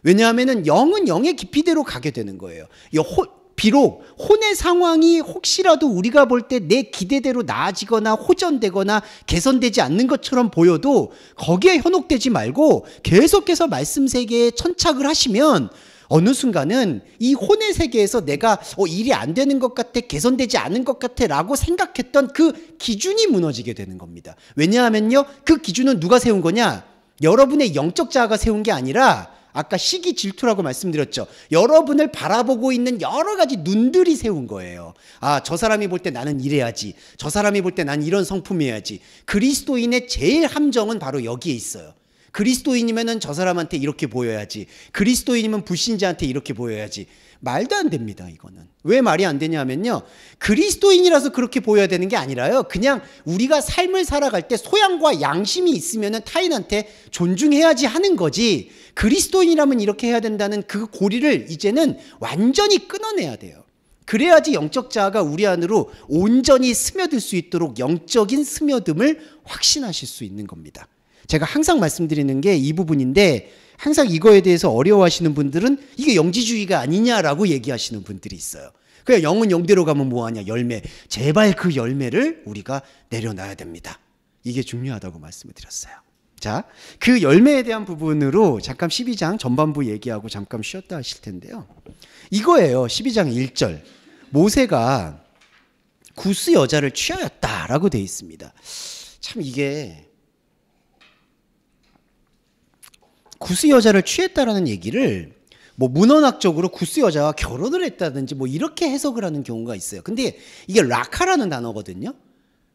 Speaker 1: 왜냐하면 영은 영의 깊이대로 가게 되는 거예요. 비록 혼의 상황이 혹시라도 우리가 볼 때 내 기대대로 나아지거나 호전되거나 개선되지 않는 것처럼 보여도 거기에 현혹되지 말고 계속해서 말씀 세계에 천착을 하시면 어느 순간은 이 혼의 세계에서 내가 일이 안 되는 것 같아, 개선되지 않은 것 같아 라고 생각했던 그 기준이 무너지게 되는 겁니다. 왜냐하면요, 그 기준은 누가 세운 거냐? 여러분의 영적 자아가 세운 게 아니라 아까 시기 질투라고 말씀드렸죠. 여러분을 바라보고 있는 여러 가지 눈들이 세운 거예요. 아, 저 사람이 볼 때 나는 이래야지. 저 사람이 볼 때 난 이런 성품이어야지. 그리스도인의 제일 함정은 바로 여기에 있어요. 그리스도인이면은 저 사람한테 이렇게 보여야지. 그리스도인이면 불신자한테 이렇게 보여야지. 말도 안 됩니다, 이거는. 왜 말이 안 되냐면요, 그리스도인이라서 그렇게 보여야 되는 게 아니라요, 그냥 우리가 삶을 살아갈 때 소양과 양심이 있으면은 타인한테 존중해야지 하는 거지, 그리스도인이라면 이렇게 해야 된다는 그 고리를 이제는 완전히 끊어내야 돼요. 그래야지 영적 자아가 우리 안으로 온전히 스며들 수 있도록 영적인 스며듦을 확신하실 수 있는 겁니다. 제가 항상 말씀드리는 게 이 부분인데, 항상 이거에 대해서 어려워하시는 분들은 이게 영지주의가 아니냐라고 얘기하시는 분들이 있어요. 그냥 영은 영대로 가면 뭐하냐, 열매. 제발 그 열매를 우리가 내려놔야 됩니다. 이게 중요하다고 말씀을 드렸어요. 자, 그 열매에 대한 부분으로 잠깐 12장 전반부 얘기하고 잠깐 쉬었다 하실 텐데요. 이거예요. 12장 1절. 모세가 구스 여자를 취하였다라고 되어 있습니다. 참 이게 구스 여자를 취했다라는 얘기를 뭐 문헌학적으로 구스 여자와 결혼을 했다든지 뭐 이렇게 해석을 하는 경우가 있어요. 근데 이게 라카라는 단어거든요.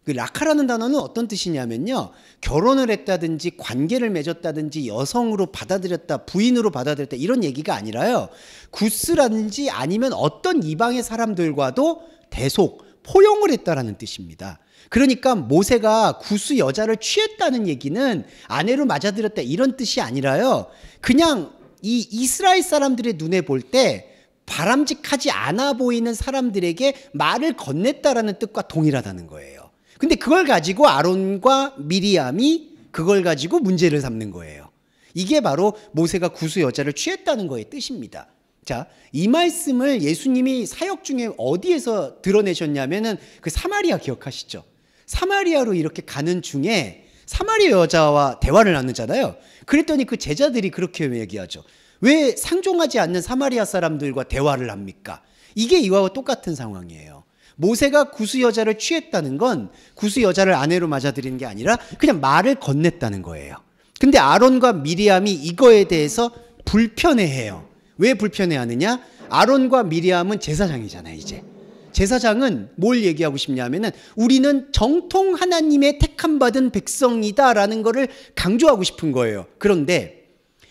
Speaker 1: 그 라카라는 단어는 어떤 뜻이냐면요, 결혼을 했다든지 관계를 맺었다든지 여성으로 받아들였다, 부인으로 받아들였다 이런 얘기가 아니라요, 구스라든지 아니면 어떤 이방의 사람들과도 대속, 포용을 했다라는 뜻입니다. 그러니까 모세가 구스 여자를 취했다는 얘기는 아내로 맞아들였다 이런 뜻이 아니라요, 그냥 이 이스라엘 사람들의 눈에 볼 때 바람직하지 않아 보이는 사람들에게 말을 건넸다라는 뜻과 동일하다는 거예요. 근데 그걸 가지고 아론과 미리암이 그걸 가지고 문제를 삼는 거예요. 이게 바로 모세가 구스 여자를 취했다는 거의 뜻입니다. 자, 이 말씀을 예수님이 사역 중에 어디에서 드러내셨냐면은 그 사마리아 기억하시죠? 사마리아로 이렇게 가는 중에 사마리아 여자와 대화를 나누잖아요. 그랬더니 그 제자들이 그렇게 얘기하죠. 왜 상종하지 않는 사마리아 사람들과 대화를 합니까? 이게 이와 똑같은 상황이에요. 모세가 구스 여자를 취했다는 건 구스 여자를 아내로 맞아들이는 게 아니라 그냥 말을 건넸다는 거예요. 근데 아론과 미리암이 이거에 대해서 불편해해요. 왜 불편해하느냐? 아론과 미리암은 제사장이잖아요, 이제. 제사장은 뭘 얘기하고 싶냐면은 우리는 정통 하나님의 택함 받은 백성이다라는 거를 강조하고 싶은 거예요. 그런데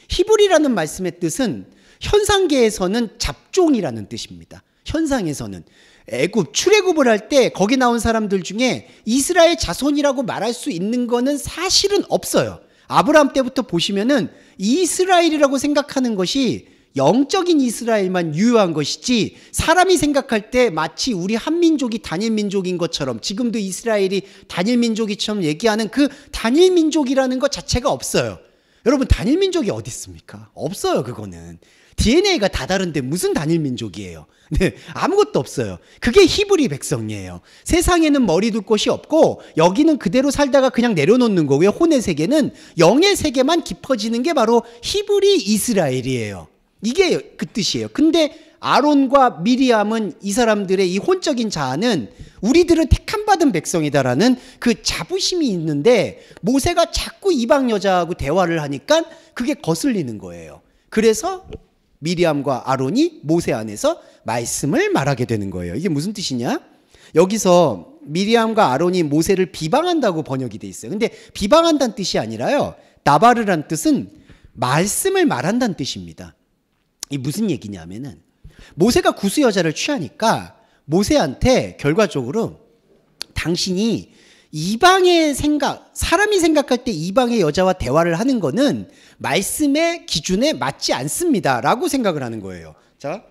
Speaker 1: 히브리라는 말씀의 뜻은 현상계에서는 잡종이라는 뜻입니다. 현상에서는 애굽 출애굽을 할 때 거기 나온 사람들 중에 이스라엘 자손이라고 말할 수 있는 거는 사실은 없어요. 아브라함 때부터 보시면은 이스라엘이라고 생각하는 것이 영적인 이스라엘만 유효한 것이지, 사람이 생각할 때 마치 우리 한민족이 단일민족인 것처럼, 지금도 이스라엘이 단일민족이처럼 얘기하는 그 단일민족이라는 것 자체가 없어요. 여러분, 단일민족이 어디 있습니까? 없어요. 그거는 DNA가 다 다른데 무슨 단일민족이에요? 네, 아무것도 없어요. 그게 히브리 백성이에요. 세상에는 머리 둘 곳이 없고 여기는 그대로 살다가 그냥 내려놓는 거고요. 혼의 세계는 영의 세계만 깊어지는 게 바로 히브리 이스라엘이에요. 이게 그 뜻이에요. 근데 아론과 미리암은 이 사람들의 이 혼적인 자아는 우리들은 택함받은 백성이다라는 그 자부심이 있는데, 모세가 자꾸 이방 여자하고 대화를 하니까 그게 거슬리는 거예요. 그래서 미리암과 아론이 모세 안에서 말씀을 말하게 되는 거예요. 이게 무슨 뜻이냐? 여기서 미리암과 아론이 모세를 비방한다고 번역이 돼 있어요. 근데 비방한다는 뜻이 아니라요, 나바르란 뜻은 말씀을 말한다는 뜻입니다. 이 무슨 얘기냐면은 모세가 구스 여자를 취하니까 모세한테 결과적으로 당신이 이방의 생각, 사람이 생각할 때 이방의 여자와 대화를 하는 거는 말씀의 기준에 맞지 않습니다 라고 생각을 하는 거예요. 자,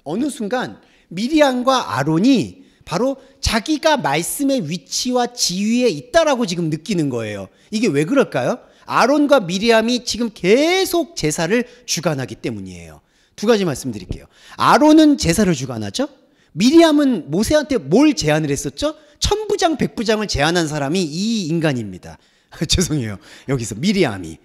Speaker 1: 어느 순간 미리암과 아론이 바로 자기가 말씀의 위치와 지위에 있다라고 지금 느끼는 거예요. 이게 왜 그럴까요? 아론과 미리암이 지금 계속 제사를 주관하기 때문이에요. 두 가지 말씀드릴게요. 아론은 제사를 주관하죠. 미리암은 모세한테 뭘 제안을 했었죠? 천부장 백부장을 제안한 사람이 이 인간입니다. 죄송해요. 여기서 미리암이.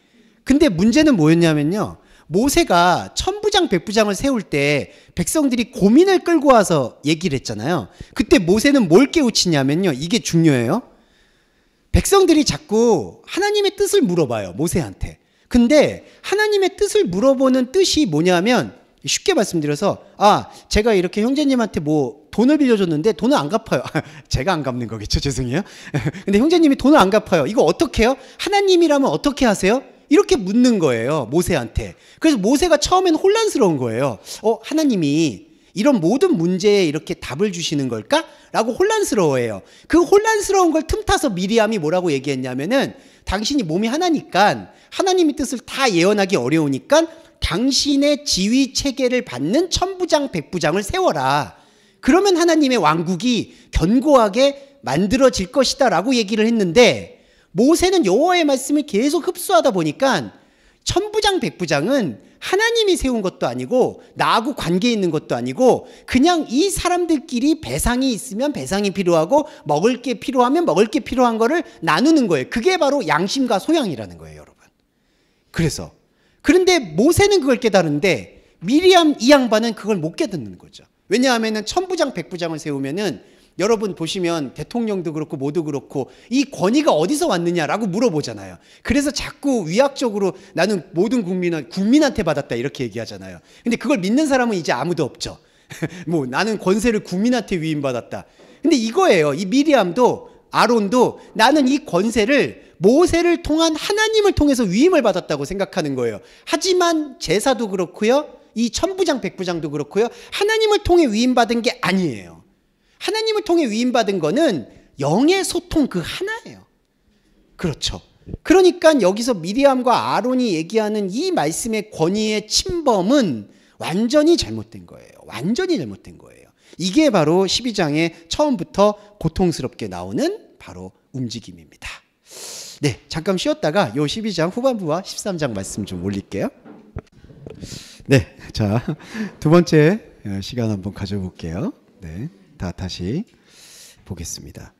Speaker 1: 근데 문제는 뭐였냐면요. 모세가 천부장 백부장을 세울 때 백성들이 고민을 끌고 와서 얘기를 했잖아요. 그때 모세는 뭘 깨우치냐면요. 이게 중요해요. 백성들이 자꾸 하나님의 뜻을 물어봐요. 모세한테. 근데 하나님의 뜻을 물어보는 뜻이 뭐냐면 쉽게 말씀드려서 제가 이렇게 형제님한테 뭐 돈을 빌려줬는데 돈을 안 갚아요. 제가 안 갚는 거겠죠. 죄송해요. 근데 형제님이 돈을 안 갚아요. 이거 어떻게 해요? 하나님이라면 어떻게 하세요? 이렇게 묻는 거예요. 모세한테. 그래서 모세가 처음엔 혼란스러운 거예요. 하나님이 이런 모든 문제에 이렇게 답을 주시는 걸까? 라고 혼란스러워해요. 그 혼란스러운 걸 틈타서 미리암이 뭐라고 얘기했냐면은 당신이 몸이 하나니까 하나님의 뜻을 다 예언하기 어려우니까 당신의 지위 체계를 받는 천부장 백부장을 세워라. 그러면 하나님의 왕국이 견고하게 만들어질 것이다 라고 얘기를 했는데 모세는 여호와의 말씀을 계속 흡수하다 보니까 천부장 백부장은 하나님이 세운 것도 아니고 나하고 관계 있는 것도 아니고 그냥 이 사람들끼리 배상이 있으면 배상이 필요하고 먹을 게 필요하면 먹을 게 필요한 거를 나누는 거예요. 그게 바로 양심과 소양이라는 거예요, 여러분. 그런데 모세는 그걸 깨달은데 미리암 이 양반은 그걸 못 깨닫는 거죠. 왜냐하면 천부장 백부장을 세우면은 여러분 보시면 대통령도 그렇고 모두 그렇고 이 권위가 어디서 왔느냐라고 물어보잖아요. 그래서 자꾸 위약적으로 나는 모든 국민한테 받았다 이렇게 얘기하잖아요. 근데 그걸 믿는 사람은 이제 아무도 없죠. 뭐 나는 권세를 국민한테 위임받았다. 근데 이거예요. 이 미리암도 아론도 나는 이 권세를 모세를 통한 하나님을 통해서 위임을 받았다고 생각하는 거예요. 하지만 제사도 그렇고요. 이 천부장 백부장도 그렇고요. 하나님을 통해 위임받은 게 아니에요. 하나님을 통해 위임받은 거는 영의 소통 그 하나예요. 그렇죠. 그러니까 여기서 미리암과 아론이 얘기하는 이 말씀의 권위의 침범은 완전히 잘못된 거예요. 완전히 잘못된 거예요. 이게 바로 12장의 처음부터 고통스럽게 나오는 바로 움직임입니다. 네, 잠깐 쉬었다가 요 12장 후반부와 13장 말씀 좀 올릴게요. 네, 자, 두 번째 시간 한번 가져볼게요. 네. 다시 보겠습니다.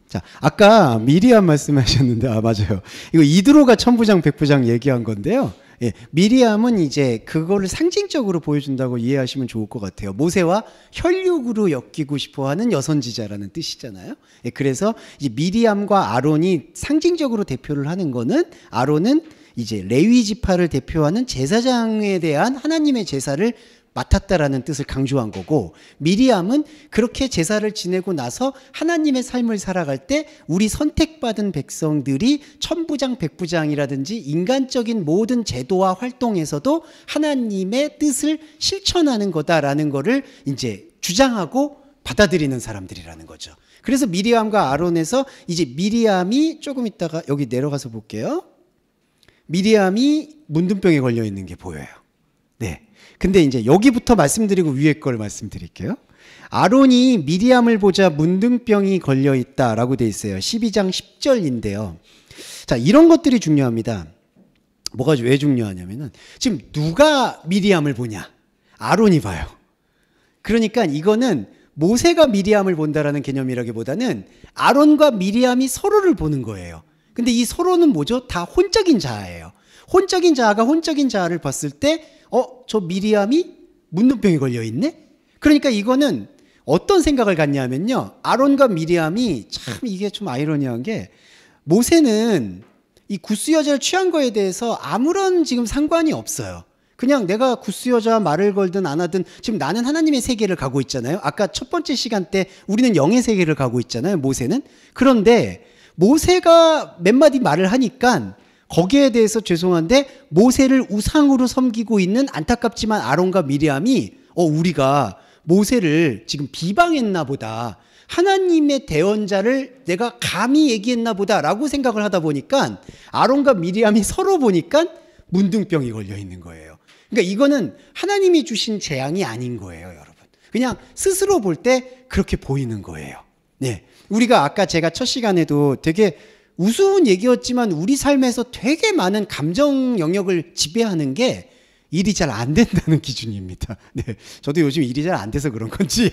Speaker 1: 자, 아까 미리암 말씀하셨는데, 맞아요. 이거 이드로가 천부장, 백부장 얘기한 건데요. 예, 미리암은 이제 그거를 상징적으로 보여준다고 이해하시면 좋을 것 같아요. 모세와 혈육으로 엮이고 싶어 하는 여선지자라는 뜻이잖아요. 예, 그래서 이제 미리암과 아론이 상징적으로 대표를 하는 거는 아론은 이제 레위 지파를 대표하는 제사장에 대한 하나님의 제사를 맡았다라는 뜻을 강조한 거고 미리암은 그렇게 제사를 지내고 나서 하나님의 삶을 살아갈 때 우리 선택받은 백성들이 천부장 백부장이라든지 인간적인 모든 제도와 활동에서도 하나님의 뜻을 실천하는 거다라는 거를 이제 주장하고 받아들이는 사람들이라는 거죠. 그래서 미리암과 아론에서 이제 미리암이 조금 있다가 여기 내려가서 볼게요. 미리암이 문둥병에 걸려 있는 게 보여요. 네. 근데 이제 여기부터 말씀드리고 위에 걸 말씀드릴게요. 아론이 미리암을 보자 문둥병이 걸려 있다라고 돼 있어요. 12장 10절인데요. 자, 이런 것들이 중요합니다. 뭐가 왜 중요하냐면은 지금 누가 미리암을 보냐? 아론이 봐요. 그러니까 이거는 모세가 미리암을 본다라는 개념이라기보다는 아론과 미리암이 서로를 보는 거예요. 근데 이 서로는 뭐죠? 다 혼적인 자아예요. 혼적인 자아가 혼적인 자아를 봤을 때 저 미리암이 문둥병이 걸려있네? 그러니까 이거는 어떤 생각을 갖냐면요. 아론과 미리암이 참 이게 좀 아이러니한 게 모세는 이 구스 여자를 취한 거에 대해서 아무런 지금 상관이 없어요. 그냥 내가 구스 여자와 말을 걸든 안 하든 지금 나는 하나님의 세계를 가고 있잖아요. 아까 첫 번째 시간 때 우리는 영의 세계를 가고 있잖아요. 모세는. 그런데 모세가 몇 마디 말을 하니까 거기에 대해서 죄송한데 모세를 우상으로 섬기고 있는 안타깝지만 아론과 미리암이 우리가 모세를 지금 비방했나 보다. 하나님의 대언자를 내가 감히 얘기했나 보다라고 생각을 하다 보니까 아론과 미리암이 서로 보니까 문둥병이 걸려 있는 거예요. 그러니까 이거는 하나님이 주신 재앙이 아닌 거예요, 여러분. 그냥 스스로 볼 때 그렇게 보이는 거예요. 네. 우리가 아까 제가 첫 시간에도 되게 우스운 얘기였지만 우리 삶에서 되게 많은 감정 영역을 지배하는 게 일이 잘 안 된다는 기준입니다. 네. 저도 요즘 일이 잘 안 돼서 그런 건지,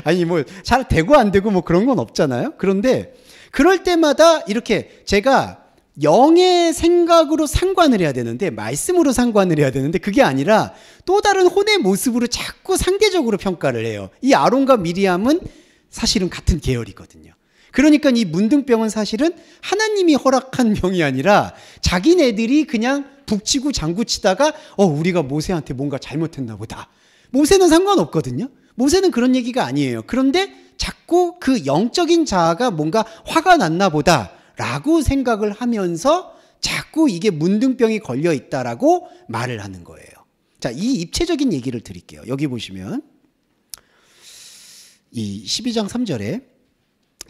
Speaker 1: 아니, 뭐, 잘 되고 안 되고 뭐 그런 건 없잖아요. 그런데 그럴 때마다 이렇게 제가 영의 생각으로 상관을 해야 되는데, 말씀으로 상관을 해야 되는데, 그게 아니라 또 다른 혼의 모습으로 자꾸 상대적으로 평가를 해요. 이 아론과 미리암은 사실은 같은 계열이거든요. 그러니까 이 문둥병은 사실은 하나님이 허락한 병이 아니라 자기네들이 그냥 북치고 장구치다가 우리가 모세한테 뭔가 잘못했나 보다. 모세는 상관없거든요. 모세는 그런 얘기가 아니에요. 그런데 자꾸 그 영적인 자아가 뭔가 화가 났나 보다 라고 생각을 하면서 자꾸 이게 문둥병이 걸려 있다라고 말을 하는 거예요. 자, 이 입체적인 얘기를 드릴게요. 여기 보시면 이 12장 3절에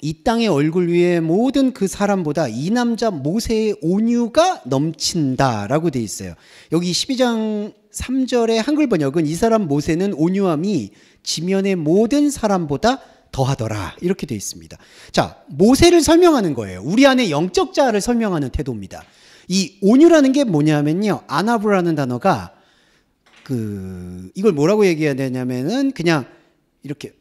Speaker 1: 이 땅의 얼굴 위에 모든 그 사람보다 이 남자 모세의 온유가 넘친다라고 돼 있어요. 여기 12장 3절의 한글 번역은 이 사람 모세는 온유함이 지면의 모든 사람보다 더하더라 이렇게 돼 있습니다. 자, 모세를 설명하는 거예요. 우리 안에 영적 자아를 설명하는 태도입니다. 이 온유라는 게 뭐냐면요, 아나브라는 단어가 이걸 뭐라고 얘기해야 되냐면은 그냥 이렇게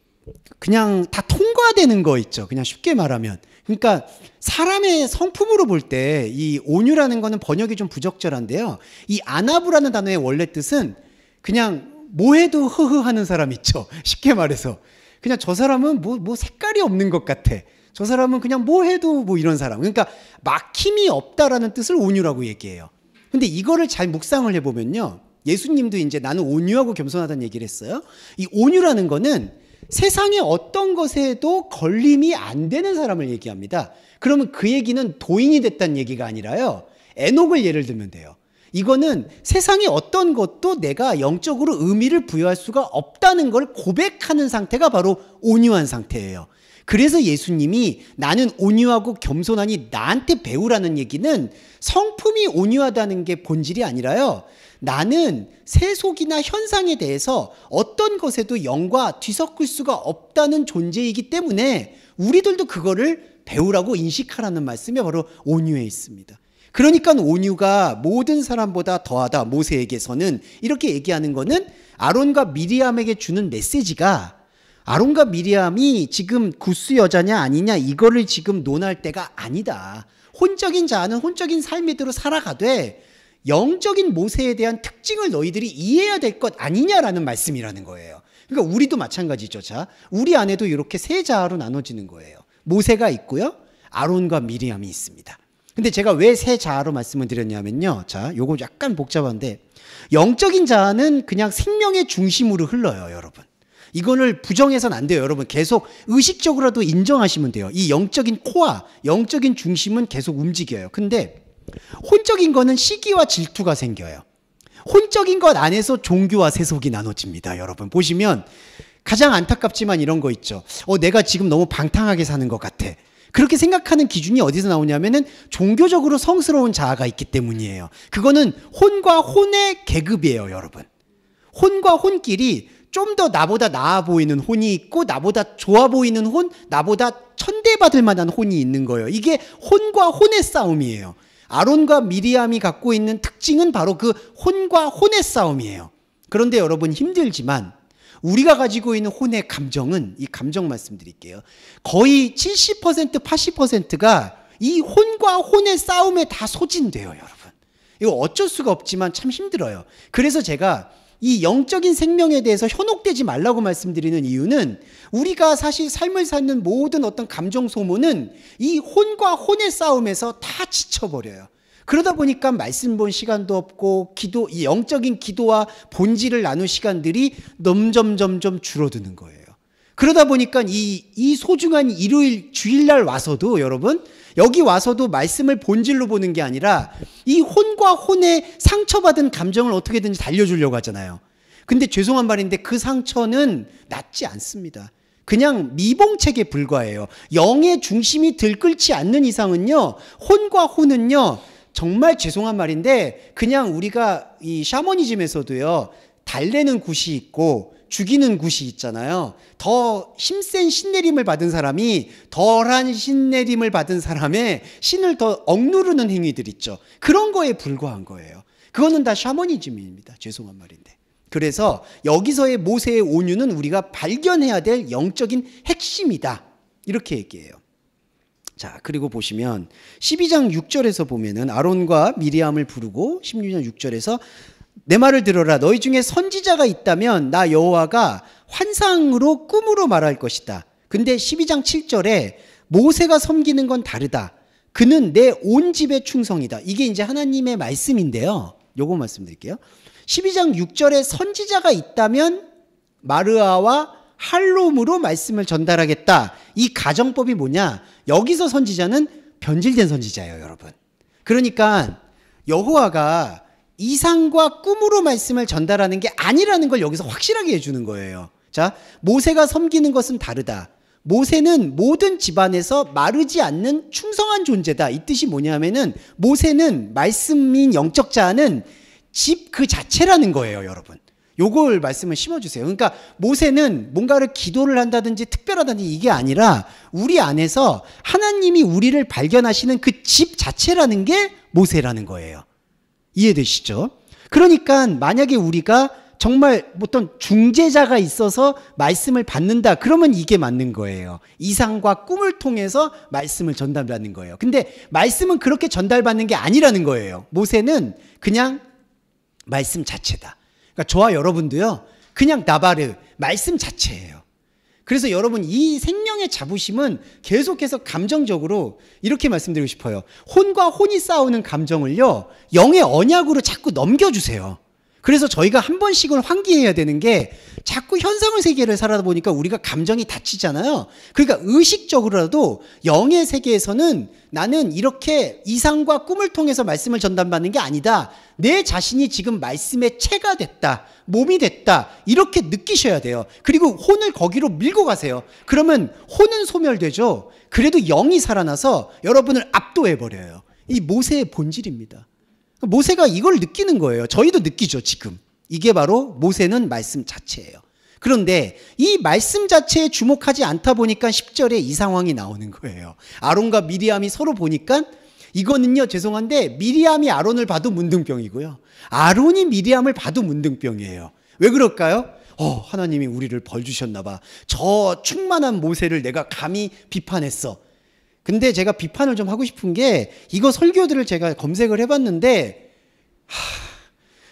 Speaker 1: 그냥 다 통과되는 거 있죠. 그냥 쉽게 말하면. 그러니까 사람의 성품으로 볼 때 이 온유라는 거는 번역이 좀 부적절한데요. 이 아나브라는 단어의 원래 뜻은 그냥 뭐 해도 흐흐 하는 사람 있죠. 쉽게 말해서. 그냥 저 사람은 뭐 색깔이 없는 것 같아. 저 사람은 그냥 뭐 해도 뭐 이런 사람. 그러니까 막힘이 없다라는 뜻을 온유라고 얘기해요. 근데 이거를 잘 묵상을 해보면요, 예수님도 이제 나는 온유하고 겸손하다는 얘기를 했어요. 이 온유라는 거는 세상의 어떤 것에도 걸림이 안 되는 사람을 얘기합니다. 그러면 그 얘기는 도인이 됐다는 얘기가 아니라요, 에녹을 예를 들면 돼요. 이거는 세상의 어떤 것도 내가 영적으로 의미를 부여할 수가 없다는 걸 고백하는 상태가 바로 온유한 상태예요. 그래서 예수님이 나는 온유하고 겸손하니 나한테 배우라는 얘기는 성품이 온유하다는 게 본질이 아니라요, 나는 세속이나 현상에 대해서 어떤 것에도 영과 뒤섞을 수가 없다는 존재이기 때문에 우리들도 그거를 배우라고 인식하라는 말씀이 바로 온유에 있습니다. 그러니까 온유가 모든 사람보다 더하다, 모세에게서는 이렇게 얘기하는 거는 아론과 미리암에게 주는 메시지가, 아론과 미리암이 지금 구스 여자냐 아니냐 이거를 지금 논할 때가 아니다. 혼적인 자아는 혼적인 삶대로 살아가되 영적인 모세에 대한 특징을 너희들이 이해해야 될 것 아니냐라는 말씀이라는 거예요. 그러니까 우리도 마찬가지죠. 자, 우리 안에도 이렇게 세 자아로 나눠지는 거예요. 모세가 있고요, 아론과 미리암이 있습니다. 근데 제가 왜 세 자아로 말씀을 드렸냐면요, 자, 요거 약간 복잡한데 영적인 자아는 그냥 생명의 중심으로 흘러요, 여러분. 이거를 부정해서는 안 돼요. 여러분 계속 의식적으로라도 인정하시면 돼요. 이 영적인 코어, 영적인 중심은 계속 움직여요. 근데 혼적인 거는 시기와 질투가 생겨요. 혼적인 것 안에서 종교와 세속이 나눠집니다. 여러분 보시면 가장 안타깝지만 이런 거 있죠. 내가 지금 너무 방탕하게 사는 것 같아. 그렇게 생각하는 기준이 어디서 나오냐면은 종교적으로 성스러운 자아가 있기 때문이에요. 그거는 혼과 혼의 계급이에요, 여러분. 혼과 혼끼리 좀 더 나보다 나아 보이는 혼이 있고 나보다 좋아 보이는 혼, 나보다 천대받을 만한 혼이 있는 거예요. 이게 혼과 혼의 싸움이에요. 아론과 미리암이 갖고 있는 특징은 바로 그 혼과 혼의 싸움이에요. 그런데 여러분 힘들지만 우리가 가지고 있는 혼의 감정은, 이 감정 말씀드릴게요, 거의 70% 80%가 이 혼과 혼의 싸움에 다 소진돼요, 여러분. 이거 어쩔 수가 없지만 참 힘들어요. 그래서 제가 이 영적인 생명에 대해서 현혹되지 말라고 말씀드리는 이유는 우리가 사실 삶을 사는 모든 어떤 감정 소모는 이 혼과 혼의 싸움에서 다 지쳐버려요. 그러다 보니까 말씀 본 시간도 없고 이 영적인 기도와 본질을 나눌 시간들이 점점 줄어드는 거예요. 그러다 보니까 이 소중한 일요일 주일날 와서도, 여러분 여기 와서도 말씀을 본질로 보는 게 아니라 이 혼과 혼의 상처받은 감정을 어떻게든지 달려주려고 하잖아요. 근데 죄송한 말인데 그 상처는 낫지 않습니다. 그냥 미봉책에 불과해요. 영의 중심이 들끓지 않는 이상은요, 혼과 혼은요, 정말 죄송한 말인데 그냥 우리가 이 샤머니즘에서도요, 달래는 굿이 있고 죽이는 굿이 있잖아요. 더 힘센 신내림을 받은 사람이 덜한 신내림을 받은 사람의 신을 더 억누르는 행위들 있죠. 그런 거에 불과한 거예요. 그거는 다 샤머니즘입니다. 죄송한 말인데. 그래서 여기서의 모세의 온유는 우리가 발견해야 될 영적인 핵심이다. 이렇게 얘기해요. 자, 그리고 보시면 12장 6절에서 보면은 아론과 미리암을 부르고 16장 6절에서 내 말을 들어라. 너희 중에 선지자가 있다면 나 여호와가 환상으로 꿈으로 말할 것이다. 근데 12장 7절에 모세가 섬기는 건 다르다. 그는 내 온 집의 충성이다. 이게 이제 하나님의 말씀인데요. 요거 말씀드릴게요. 12장 6절에 선지자가 있다면 마르아와 할롬으로 말씀을 전달하겠다. 이 가정법이 뭐냐? 여기서 선지자는 변질된 선지자예요, 여러분. 그러니까 여호와가 이상과 꿈으로 말씀을 전달하는 게 아니라는 걸 여기서 확실하게 해주는 거예요. 자, 모세가 섬기는 것은 다르다. 모세는 모든 집안에서 마르지 않는 충성한 존재다. 이 뜻이 뭐냐면은 모세는 말씀인 영적 자는 집 그 자체라는 거예요, 여러분. 요걸 말씀을 심어주세요. 그러니까 모세는 뭔가를 기도를 한다든지 특별하다든지 이게 아니라 우리 안에서 하나님이 우리를 발견하시는 그 집 자체라는 게 모세라는 거예요. 이해되시죠? 그러니까 만약에 우리가 정말 어떤 중재자가 있어서 말씀을 받는다. 그러면 이게 맞는 거예요. 이상과 꿈을 통해서 말씀을 전달받는 거예요. 근데 말씀은 그렇게 전달받는 게 아니라는 거예요. 모세는 그냥 말씀 자체다. 그러니까 저와 여러분도요. 그냥 나바르 말씀 자체예요. 그래서 여러분 이 생명의 자부심은 계속해서 감정적으로 이렇게 말씀드리고 싶어요. 혼과 혼이 싸우는 감정을요. 영의 언약으로 자꾸 넘겨주세요. 그래서 저희가 한 번씩은 환기해야 되는 게 자꾸 현상의 세계를 살아다 보니까 우리가 감정이 다치잖아요. 그러니까 의식적으로라도 영의 세계에서는 나는 이렇게 이상과 꿈을 통해서 말씀을 전달받는 게 아니다. 내 자신이 지금 말씀의 체가 됐다. 몸이 됐다. 이렇게 느끼셔야 돼요. 그리고 혼을 거기로 밀고 가세요. 그러면 혼은 소멸되죠. 그래도 영이 살아나서 여러분을 압도해버려요. 이 모세의 본질입니다. 모세가 이걸 느끼는 거예요. 저희도 느끼죠, 지금. 이게 바로 모세는 말씀 자체예요. 그런데 이 말씀 자체에 주목하지 않다 보니까 10절에 이 상황이 나오는 거예요. 아론과 미리암이 서로 보니까 이거는요, 죄송한데 미리암이 아론을 봐도 문둥병이고요. 아론이 미리암을 봐도 문둥병이에요. 왜 그럴까요? 하나님이 우리를 벌 주셨나 봐. 저 충만한 모세를 내가 감히 비판했어. 근데 제가 비판을 좀 하고 싶은 게 이거 설교들을 제가 검색을 해봤는데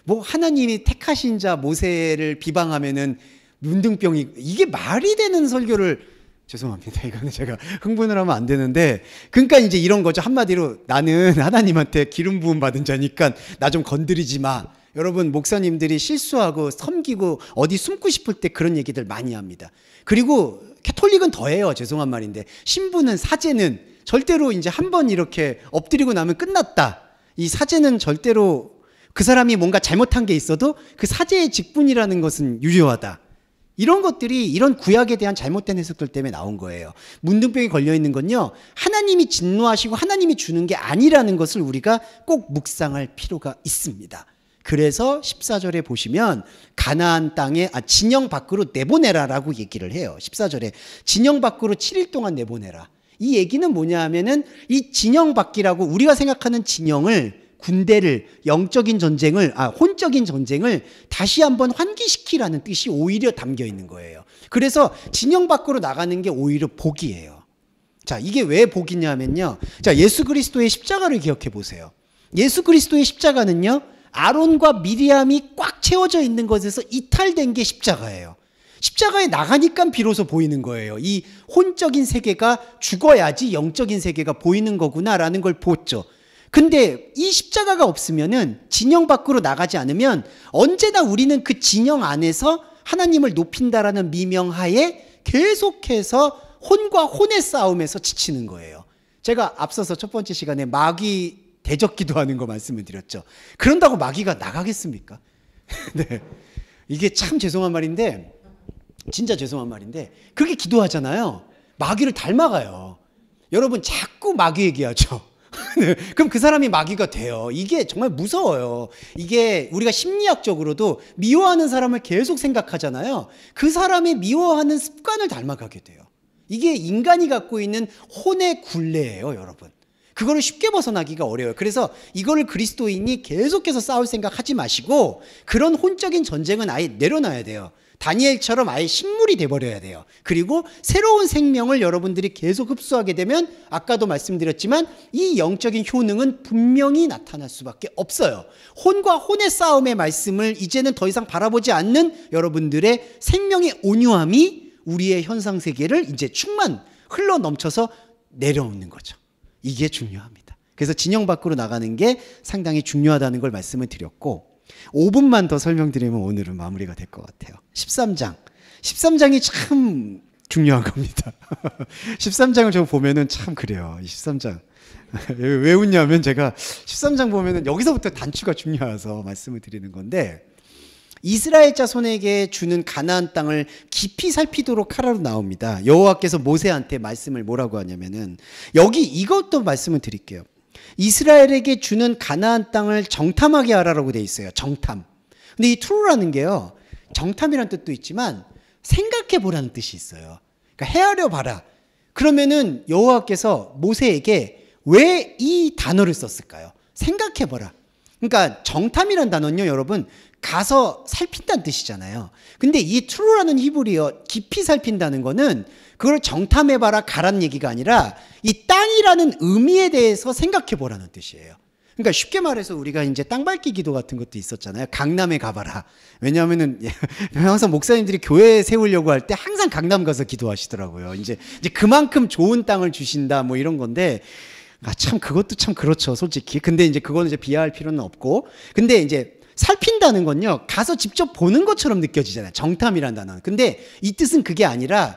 Speaker 1: 뭐 하나님이 택하신 자 모세를 비방하면은 문둥병이 이게 말이 되는 설교를 죄송합니다. 이거는 제가 흥분을 하면 안 되는데 그러니까 이제 이런 거죠. 한마디로 나는 하나님한테 기름 부음 받은 자니까 나 좀 건드리지 마. 여러분 목사님들이 실수하고 섬기고 어디 숨고 싶을 때 그런 얘기들 많이 합니다. 그리고 캐톨릭은 더해요. 죄송한 말인데 신부는 사제는 절대로 이제 한번 이렇게 엎드리고 나면 끝났다. 이 사제는 절대로 그 사람이 뭔가 잘못한 게 있어도 그 사제의 직분이라는 것은 유효하다. 이런 것들이 이런 구약에 대한 잘못된 해석들 때문에 나온 거예요. 문둥병이 걸려있는 건요. 하나님이 진노하시고 하나님이 주는 게 아니라는 것을 우리가 꼭 묵상할 필요가 있습니다. 그래서 14절에 보시면 가나안 땅에 진영 밖으로 내보내라라고 얘기를 해요. 14절에 진영 밖으로 7일 동안 내보내라. 이 얘기는 뭐냐 하면은 이 진영 밖이라고 우리가 생각하는 진영을 군대를 영적인 전쟁을 혼적인 전쟁을 다시 한번 환기시키라는 뜻이 오히려 담겨 있는 거예요. 그래서 진영 밖으로 나가는 게 오히려 복이에요. 자, 이게 왜 복이냐면요. 자, 예수 그리스도의 십자가를 기억해 보세요. 예수 그리스도의 십자가는요. 아론과 미리암이 꽉 채워져 있는 것에서 이탈된 게 십자가예요. 십자가에 나가니까 비로소 보이는 거예요. 이 혼적인 세계가 죽어야지 영적인 세계가 보이는 거구나라는 걸 보죠. 근데 이 십자가가 없으면은 진영 밖으로 나가지 않으면 언제나 우리는 그 진영 안에서 하나님을 높인다라는 미명하에 계속해서 혼과 혼의 싸움에서 지치는 거예요. 제가 앞서서 첫 번째 시간에 마귀 대적 기도하는 거 말씀을 드렸죠. 그런다고 마귀가 나가겠습니까? 네. 이게 참 죄송한 말인데 진짜 죄송한 말인데 그렇게 기도하잖아요. 마귀를 닮아가요. 여러분 자꾸 마귀 얘기하죠. 그럼 그 사람이 마귀가 돼요. 이게 정말 무서워요. 이게 우리가 심리학적으로도 미워하는 사람을 계속 생각하잖아요. 그 사람의 미워하는 습관을 닮아가게 돼요. 이게 인간이 갖고 있는 혼의 굴레예요, 여러분. 그거를 쉽게 벗어나기가 어려워요. 그래서 이거를 그리스도인이 계속해서 싸울 생각 하지 마시고 그런 혼적인 전쟁은 아예 내려놔야 돼요. 다니엘처럼 아예 식물이 돼버려야 돼요. 그리고 새로운 생명을 여러분들이 계속 흡수하게 되면 아까도 말씀드렸지만 이 영적인 효능은 분명히 나타날 수밖에 없어요. 혼과 혼의 싸움의 말씀을 이제는 더 이상 바라보지 않는 여러분들의 생명의 온유함이 우리의 현상세계를 이제 흘러 넘쳐서 내려오는 거죠. 이게 중요합니다. 그래서 진영 밖으로 나가는 게 상당히 중요하다는 걸 말씀을 드렸고 5분만 더 설명드리면 오늘은 마무리가 될 것 같아요. 13장. 13장이 참 중요한 겁니다. 13장을 저 보면은 참 그래요. 이 13장. 왜 웃냐면 제가 13장 보면은 여기서부터 단추가 중요해서 말씀을 드리는 건데 이스라엘 자손에게 주는 가나안 땅을 깊이 살피도록 하라로 나옵니다. 여호와께서 모세한테 말씀을 뭐라고 하냐면은 여기 이것도 말씀을 드릴게요. 이스라엘에게 주는 가나안 땅을 정탐하게 하라라고 돼 있어요. 정탐. 근데 이 true라는 게요. 정탐이라는 뜻도 있지만 생각해 보라는 뜻이 있어요. 그러니까 헤아려 봐라. 그러면은 여호와께서 모세에게 왜 이 단어를 썼을까요? 생각해 보라. 그러니까 정탐이라는 단어는요, 여러분 가서 살핀다는 뜻이잖아요. 근데 이 true라는 히브리어 깊이 살핀다는 거는 그걸 정탐해봐라 가란 얘기가 아니라 이 땅이라는 의미에 대해서 생각해보라는 뜻이에요. 그러니까 쉽게 말해서 우리가 이제 땅밟기 기도 같은 것도 있었잖아요. 강남에 가봐라. 왜냐하면은 항상 목사님들이 교회 세우려고 할 때 항상 강남 가서 기도하시더라고요. 이제 그만큼 좋은 땅을 주신다 뭐 이런 건데 참 그것도 참 그렇죠, 솔직히. 근데 이제 그거는 이제 비하할 필요는 없고. 근데 이제 살핀다는 건요, 가서 직접 보는 것처럼 느껴지잖아요. 정탐이란 단어는. 근데 이 뜻은 그게 아니라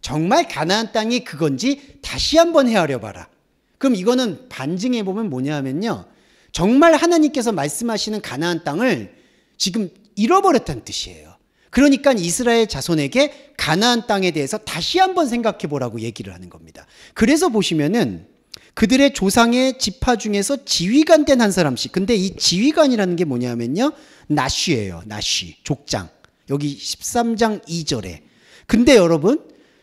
Speaker 1: 정말 가나안 땅이 그건지 다시 한번 헤아려 봐라. 그럼 이거는 반증해 보면 뭐냐 하면요, 정말 하나님께서 말씀하시는 가나안 땅을 지금 잃어버렸다는 뜻이에요. 그러니까 이스라엘 자손에게 가나안 땅에 대해서 다시 한번 생각해 보라고 얘기를 하는 겁니다. 그래서 보시면은 그들의 조상의 지파 중에서 지휘관 된 한 사람씩. 근데 이 지휘관이라는 게 뭐냐면요, 나쉬예요. 나쉬, 족장. 여기 13장 2절에. 근데 여러분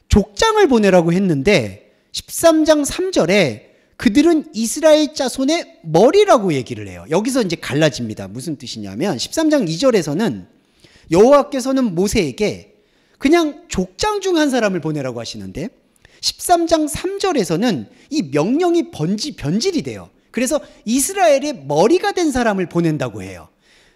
Speaker 1: 족장을 보내라고 했는데 13장 3절에 그들은 이스라엘 자손의 머리라고 얘기를 해요. 여기서 이제 갈라집니다. 무슨 뜻이냐면 13장 2절에서는 여호와께서는 모세에게 그냥 족장 중 한 사람을 보내라고 하시는데 13장 3절에서는 이 명령이 변질이 돼요. 그래서 이스라엘의 머리가 된 사람을 보낸다고 해요.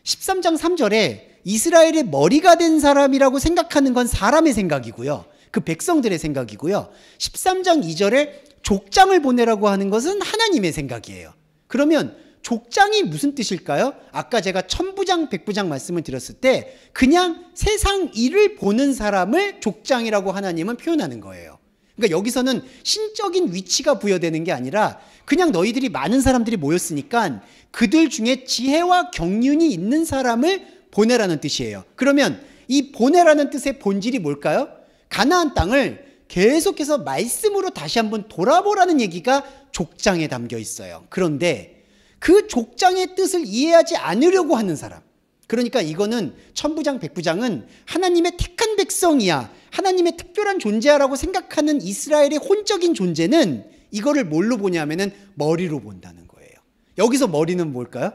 Speaker 1: 13장 3절에 이스라엘의 머리가 된 사람이라고 생각하는 건 사람의 생각이고요. 그 백성들의 생각이고요. 13장 2절에 족장을 보내라고 하는 것은 하나님의 생각이에요. 그러면 족장이 무슨 뜻일까요? 아까 제가 천부장, 백부장 말씀을 드렸을 때 그냥 세상 일을 보는 사람을 족장이라고 하나님은 표현하는 거예요. 그러니까 여기서는 신적인 위치가 부여되는 게 아니라 그냥 너희들이 많은 사람들이 모였으니까 그들 중에 지혜와 경륜이 있는 사람을 보내라는 뜻이에요. 그러면 이 보내라는 뜻의 본질이 뭘까요? 가나안 땅을 계속해서 말씀으로 다시 한번 돌아보라는 얘기가 족장에 담겨 있어요. 그런데 그 족장의 뜻을 이해하지 않으려고 하는 사람, 그러니까 이거는 천부장 백부장은 하나님의 택한 백성이야, 하나님의 특별한 존재라고 생각하는 이스라엘의 혼적인 존재는 이거를 뭘로 보냐면은 머리로 본다는 거예요. 여기서 머리는 뭘까요?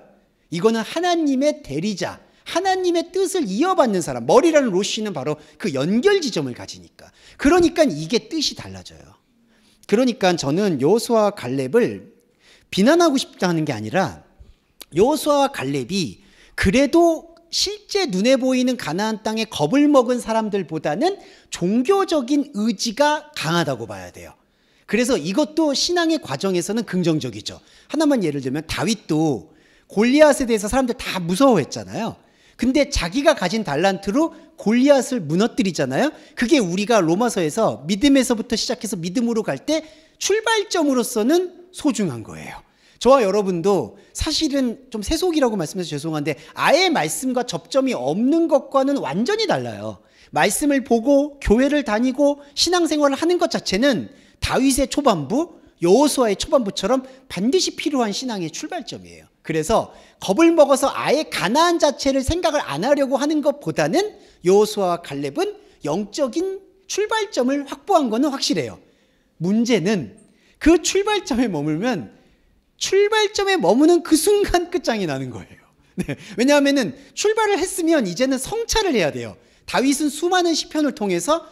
Speaker 1: 이거는 하나님의 대리자, 하나님의 뜻을 이어받는 사람. 머리라는 로쉬는 바로 그 연결 지점을 가지니까. 그러니까 이게 뜻이 달라져요. 그러니까 저는 여호수아와 갈렙을 비난하고 싶다는 게 아니라 여호수아와 갈렙이 그래도 실제 눈에 보이는 가나안 땅에 겁을 먹은 사람들보다는 종교적인 의지가 강하다고 봐야 돼요. 그래서 이것도 신앙의 과정에서는 긍정적이죠. 하나만 예를 들면 다윗도 골리앗에 대해서 사람들 다 무서워했잖아요. 근데 자기가 가진 달란트로 골리앗을 무너뜨리잖아요. 그게 우리가 로마서에서 믿음에서부터 시작해서 믿음으로 갈 때 출발점으로서는 소중한 거예요. 저와 여러분도 사실은 좀 세속이라고 말씀해서 죄송한데 아예 말씀과 접점이 없는 것과는 완전히 달라요. 말씀을 보고 교회를 다니고 신앙생활을 하는 것 자체는 다윗의 초반부,
Speaker 2: 여호수아의 초반부처럼 반드시 필요한 신앙의 출발점이에요. 그래서 겁을 먹어서 아예 가나안 자체를 생각을 안 하려고 하는 것보다는 여호수아와 갈렙은 영적인 출발점을 확보한 거는 확실해요. 문제는 그 출발점에 머물면 출발점에 머무는 그 순간 끝장이 나는 거예요. 네, 왜냐하면 출발을 했으면 이제는 성찰을 해야 돼요. 다윗은 수많은 시편을 통해서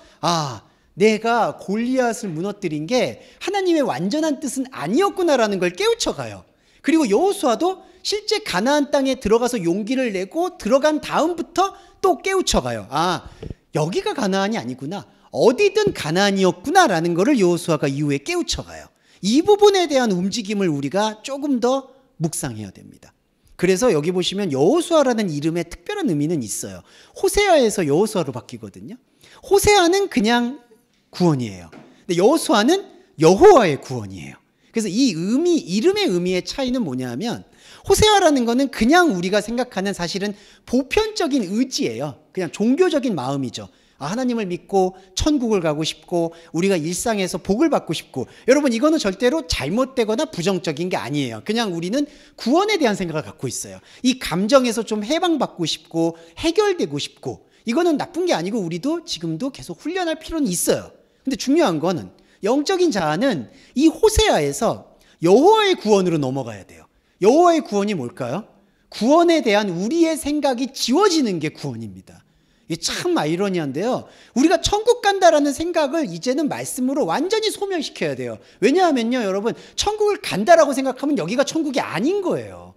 Speaker 2: 내가 골리앗을 무너뜨린 게 하나님의 완전한 뜻은 아니었구나라는 걸 깨우쳐가요. 그리고 여호수아도 실제 가나안 땅에 들어가서 용기를 내고 들어간 다음부터 또 깨우쳐가요. 여기가 가나안이 아니구나, 어디든 가나안이었구나라는 것을 여호수아가 이후에 깨우쳐가요. 이 부분에 대한 움직임을 우리가 조금 더 묵상해야 됩니다. 그래서 여기 보시면 여호수아라는 이름에 특별한 의미는 있어요. 호세아에서 여호수아로 바뀌거든요. 호세아는 그냥 구원이에요. 근데 여호수아는 여호와의 구원이에요. 그래서 이 이름의 의미의 차이는 뭐냐면, 호세아라는 거는 그냥 우리가 생각하는 사실은 보편적인 의지예요. 그냥 종교적인 마음이죠. 하나님을 믿고 천국을 가고 싶고 우리가 일상에서 복을 받고 싶고, 여러분 이거는 절대로 잘못되거나 부정적인 게 아니에요. 그냥 우리는 구원에 대한 생각을 갖고 있어요. 이 감정에서 좀 해방받고 싶고 해결되고 싶고, 이거는 나쁜 게 아니고 우리도 지금도 계속 훈련할 필요는 있어요. 근데 중요한 거는 영적인 자아는 이 호세아에서 여호와의 구원으로 넘어가야 돼요. 여호와의 구원이 뭘까요? 구원에 대한 우리의 생각이 지워지는 게 구원입니다. 이게 참 아이러니한데요. 우리가 천국 간다라는 생각을 이제는 말씀으로 완전히 소멸시켜야 돼요. 왜냐하면요, 여러분, 천국을 간다라고 생각하면 여기가 천국이 아닌 거예요.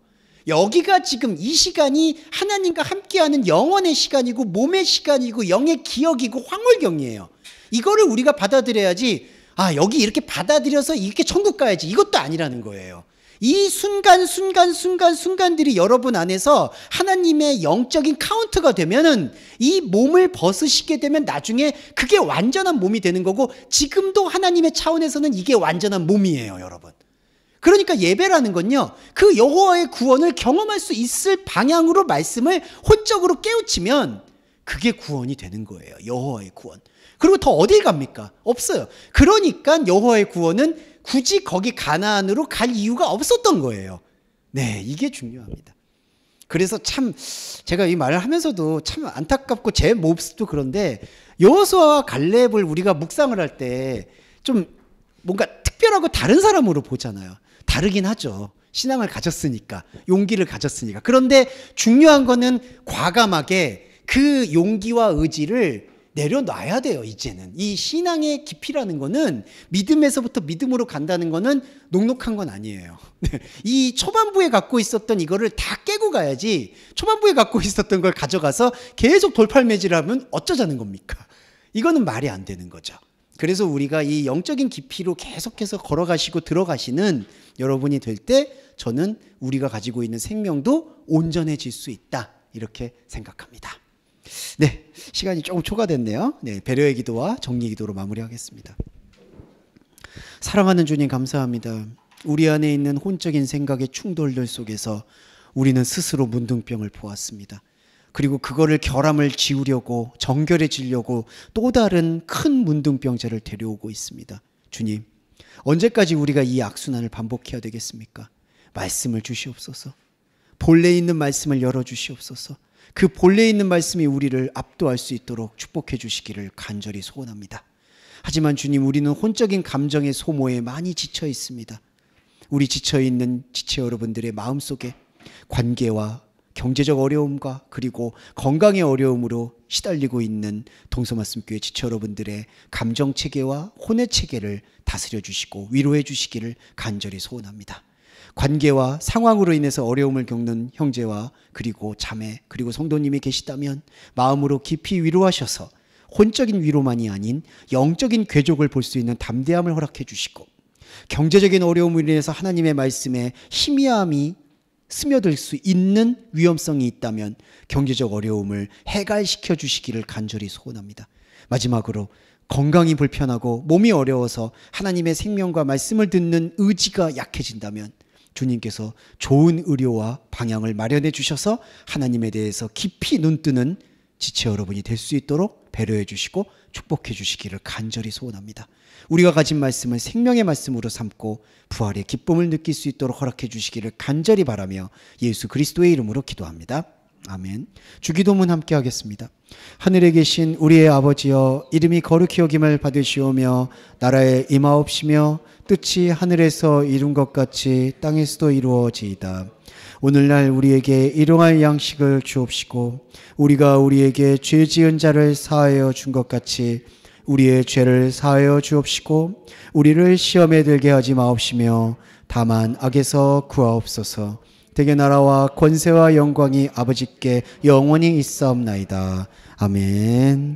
Speaker 2: 여기가 지금 이 시간이 하나님과 함께하는 영혼의 시간이고 몸의 시간이고 영의 기억이고 황홀경이에요. 이거를 우리가 받아들여야지, 여기 이렇게 받아들여서 이렇게 천국 가야지, 이것도 아니라는 거예요. 이 순간들이 여러분 안에서 하나님의 영적인 카운트가 되면은 이 몸을 벗으시게 되면 나중에 그게 완전한 몸이 되는 거고, 지금도 하나님의 차원에서는 이게 완전한 몸이에요, 여러분. 그러니까 예배라는 건요, 그 여호와의 구원을 경험할 수 있을 방향으로 말씀을 혼적으로 깨우치면 그게 구원이 되는 거예요. 여호와의 구원. 그리고 더 어딜 갑니까? 없어요. 그러니까 여호와의 구원은 굳이 거기 가나안으로 갈 이유가 없었던 거예요. 네, 이게 중요합니다. 그래서 참 제가 이 말을 하면서도 참 안타깝고 제 모습도 그런데, 여호수아와 갈렙을 우리가 묵상을 할 때 좀 뭔가 특별하고 다른 사람으로 보잖아요. 다르긴 하죠. 신앙을 가졌으니까, 용기를 가졌으니까. 그런데 중요한 거는 과감하게 그 용기와 의지를 내려놔야 돼요. 이제는 이 신앙의 깊이라는 거는 믿음에서부터 믿음으로 간다는 거는 녹록한 건 아니에요. 이 초반부에 갖고 있었던 이거를 다 깨고 가야지, 초반부에 갖고 있었던 걸 가져가서 계속 돌팔매질을 하면 어쩌자는 겁니까? 이거는 말이 안 되는 거죠. 그래서 우리가 이 영적인 깊이로 계속해서 걸어가시고 들어가시는 여러분이 될 때, 저는 우리가 가지고 있는 생명도 온전해질 수 있다, 이렇게 생각합니다. 네, 시간이 조금 초과됐네요. 네, 배려의 기도와 정리의 기도로 마무리하겠습니다. 사랑하는 주님, 감사합니다. 우리 안에 있는 혼적인 생각의 충돌들 속에서 우리는 스스로 문둥병을 보았습니다. 그리고 그거를 결함을 지우려고, 정결해지려고 또 다른 큰 문둥병자를 데려오고 있습니다. 주님, 언제까지 우리가 이 악순환을 반복해야 되겠습니까? 말씀을 주시옵소서. 본래 있는 말씀을 열어주시옵소서. 그 본래 있는 말씀이 우리를 압도할 수 있도록 축복해 주시기를 간절히 소원합니다. 하지만 주님, 우리는 혼적인 감정의 소모에 많이 지쳐 있습니다. 우리 지쳐있는 지체 여러분들의 마음속에 관계와 경제적 어려움과 그리고 건강의 어려움으로 시달리고 있는 동서말씀교회 지체 여러분들의 감정체계와 혼의 체계를 다스려 주시고 위로해 주시기를 간절히 소원합니다. 관계와 상황으로 인해서 어려움을 겪는 형제와 그리고 자매 그리고 성도님이 계시다면 마음으로 깊이 위로하셔서 혼적인 위로만이 아닌 영적인 궤적을 볼 수 있는 담대함을 허락해 주시고, 경제적인 어려움으로 인해서 하나님의 말씀에 희미함이 스며들 수 있는 위험성이 있다면 경제적 어려움을 해갈시켜 주시기를 간절히 소원합니다. 마지막으로 건강이 불편하고 몸이 어려워서 하나님의 생명과 말씀을 듣는 의지가 약해진다면 주님께서 좋은 의료와 방향을 마련해 주셔서 하나님에 대해서 깊이 눈뜨는 지체 여러분이 될 수 있도록 배려해 주시고 축복해 주시기를 간절히 소원합니다. 우리가 가진 말씀을 생명의 말씀으로 삼고 부활의 기쁨을 느낄 수 있도록 허락해 주시기를 간절히 바라며 예수 그리스도의 이름으로 기도합니다. 아멘. 주기도문 함께 하겠습니다. 하늘에 계신 우리의 아버지여, 이름이 거룩히 여김을 받으시오며 나라에 임하옵시며 뜻이 하늘에서 이룬 것 같이 땅에서도 이루어지이다. 오늘날 우리에게 일용할 양식을 주옵시고 우리가 우리에게 죄 지은 자를 사하여 준 것 같이 우리의 죄를 사하여 주옵시고 우리를 시험에 들게 하지 마옵시며 다만 악에서 구하옵소서. 대개 나라와 권세와 영광이 아버지께 영원히 있사옵나이다. 아멘.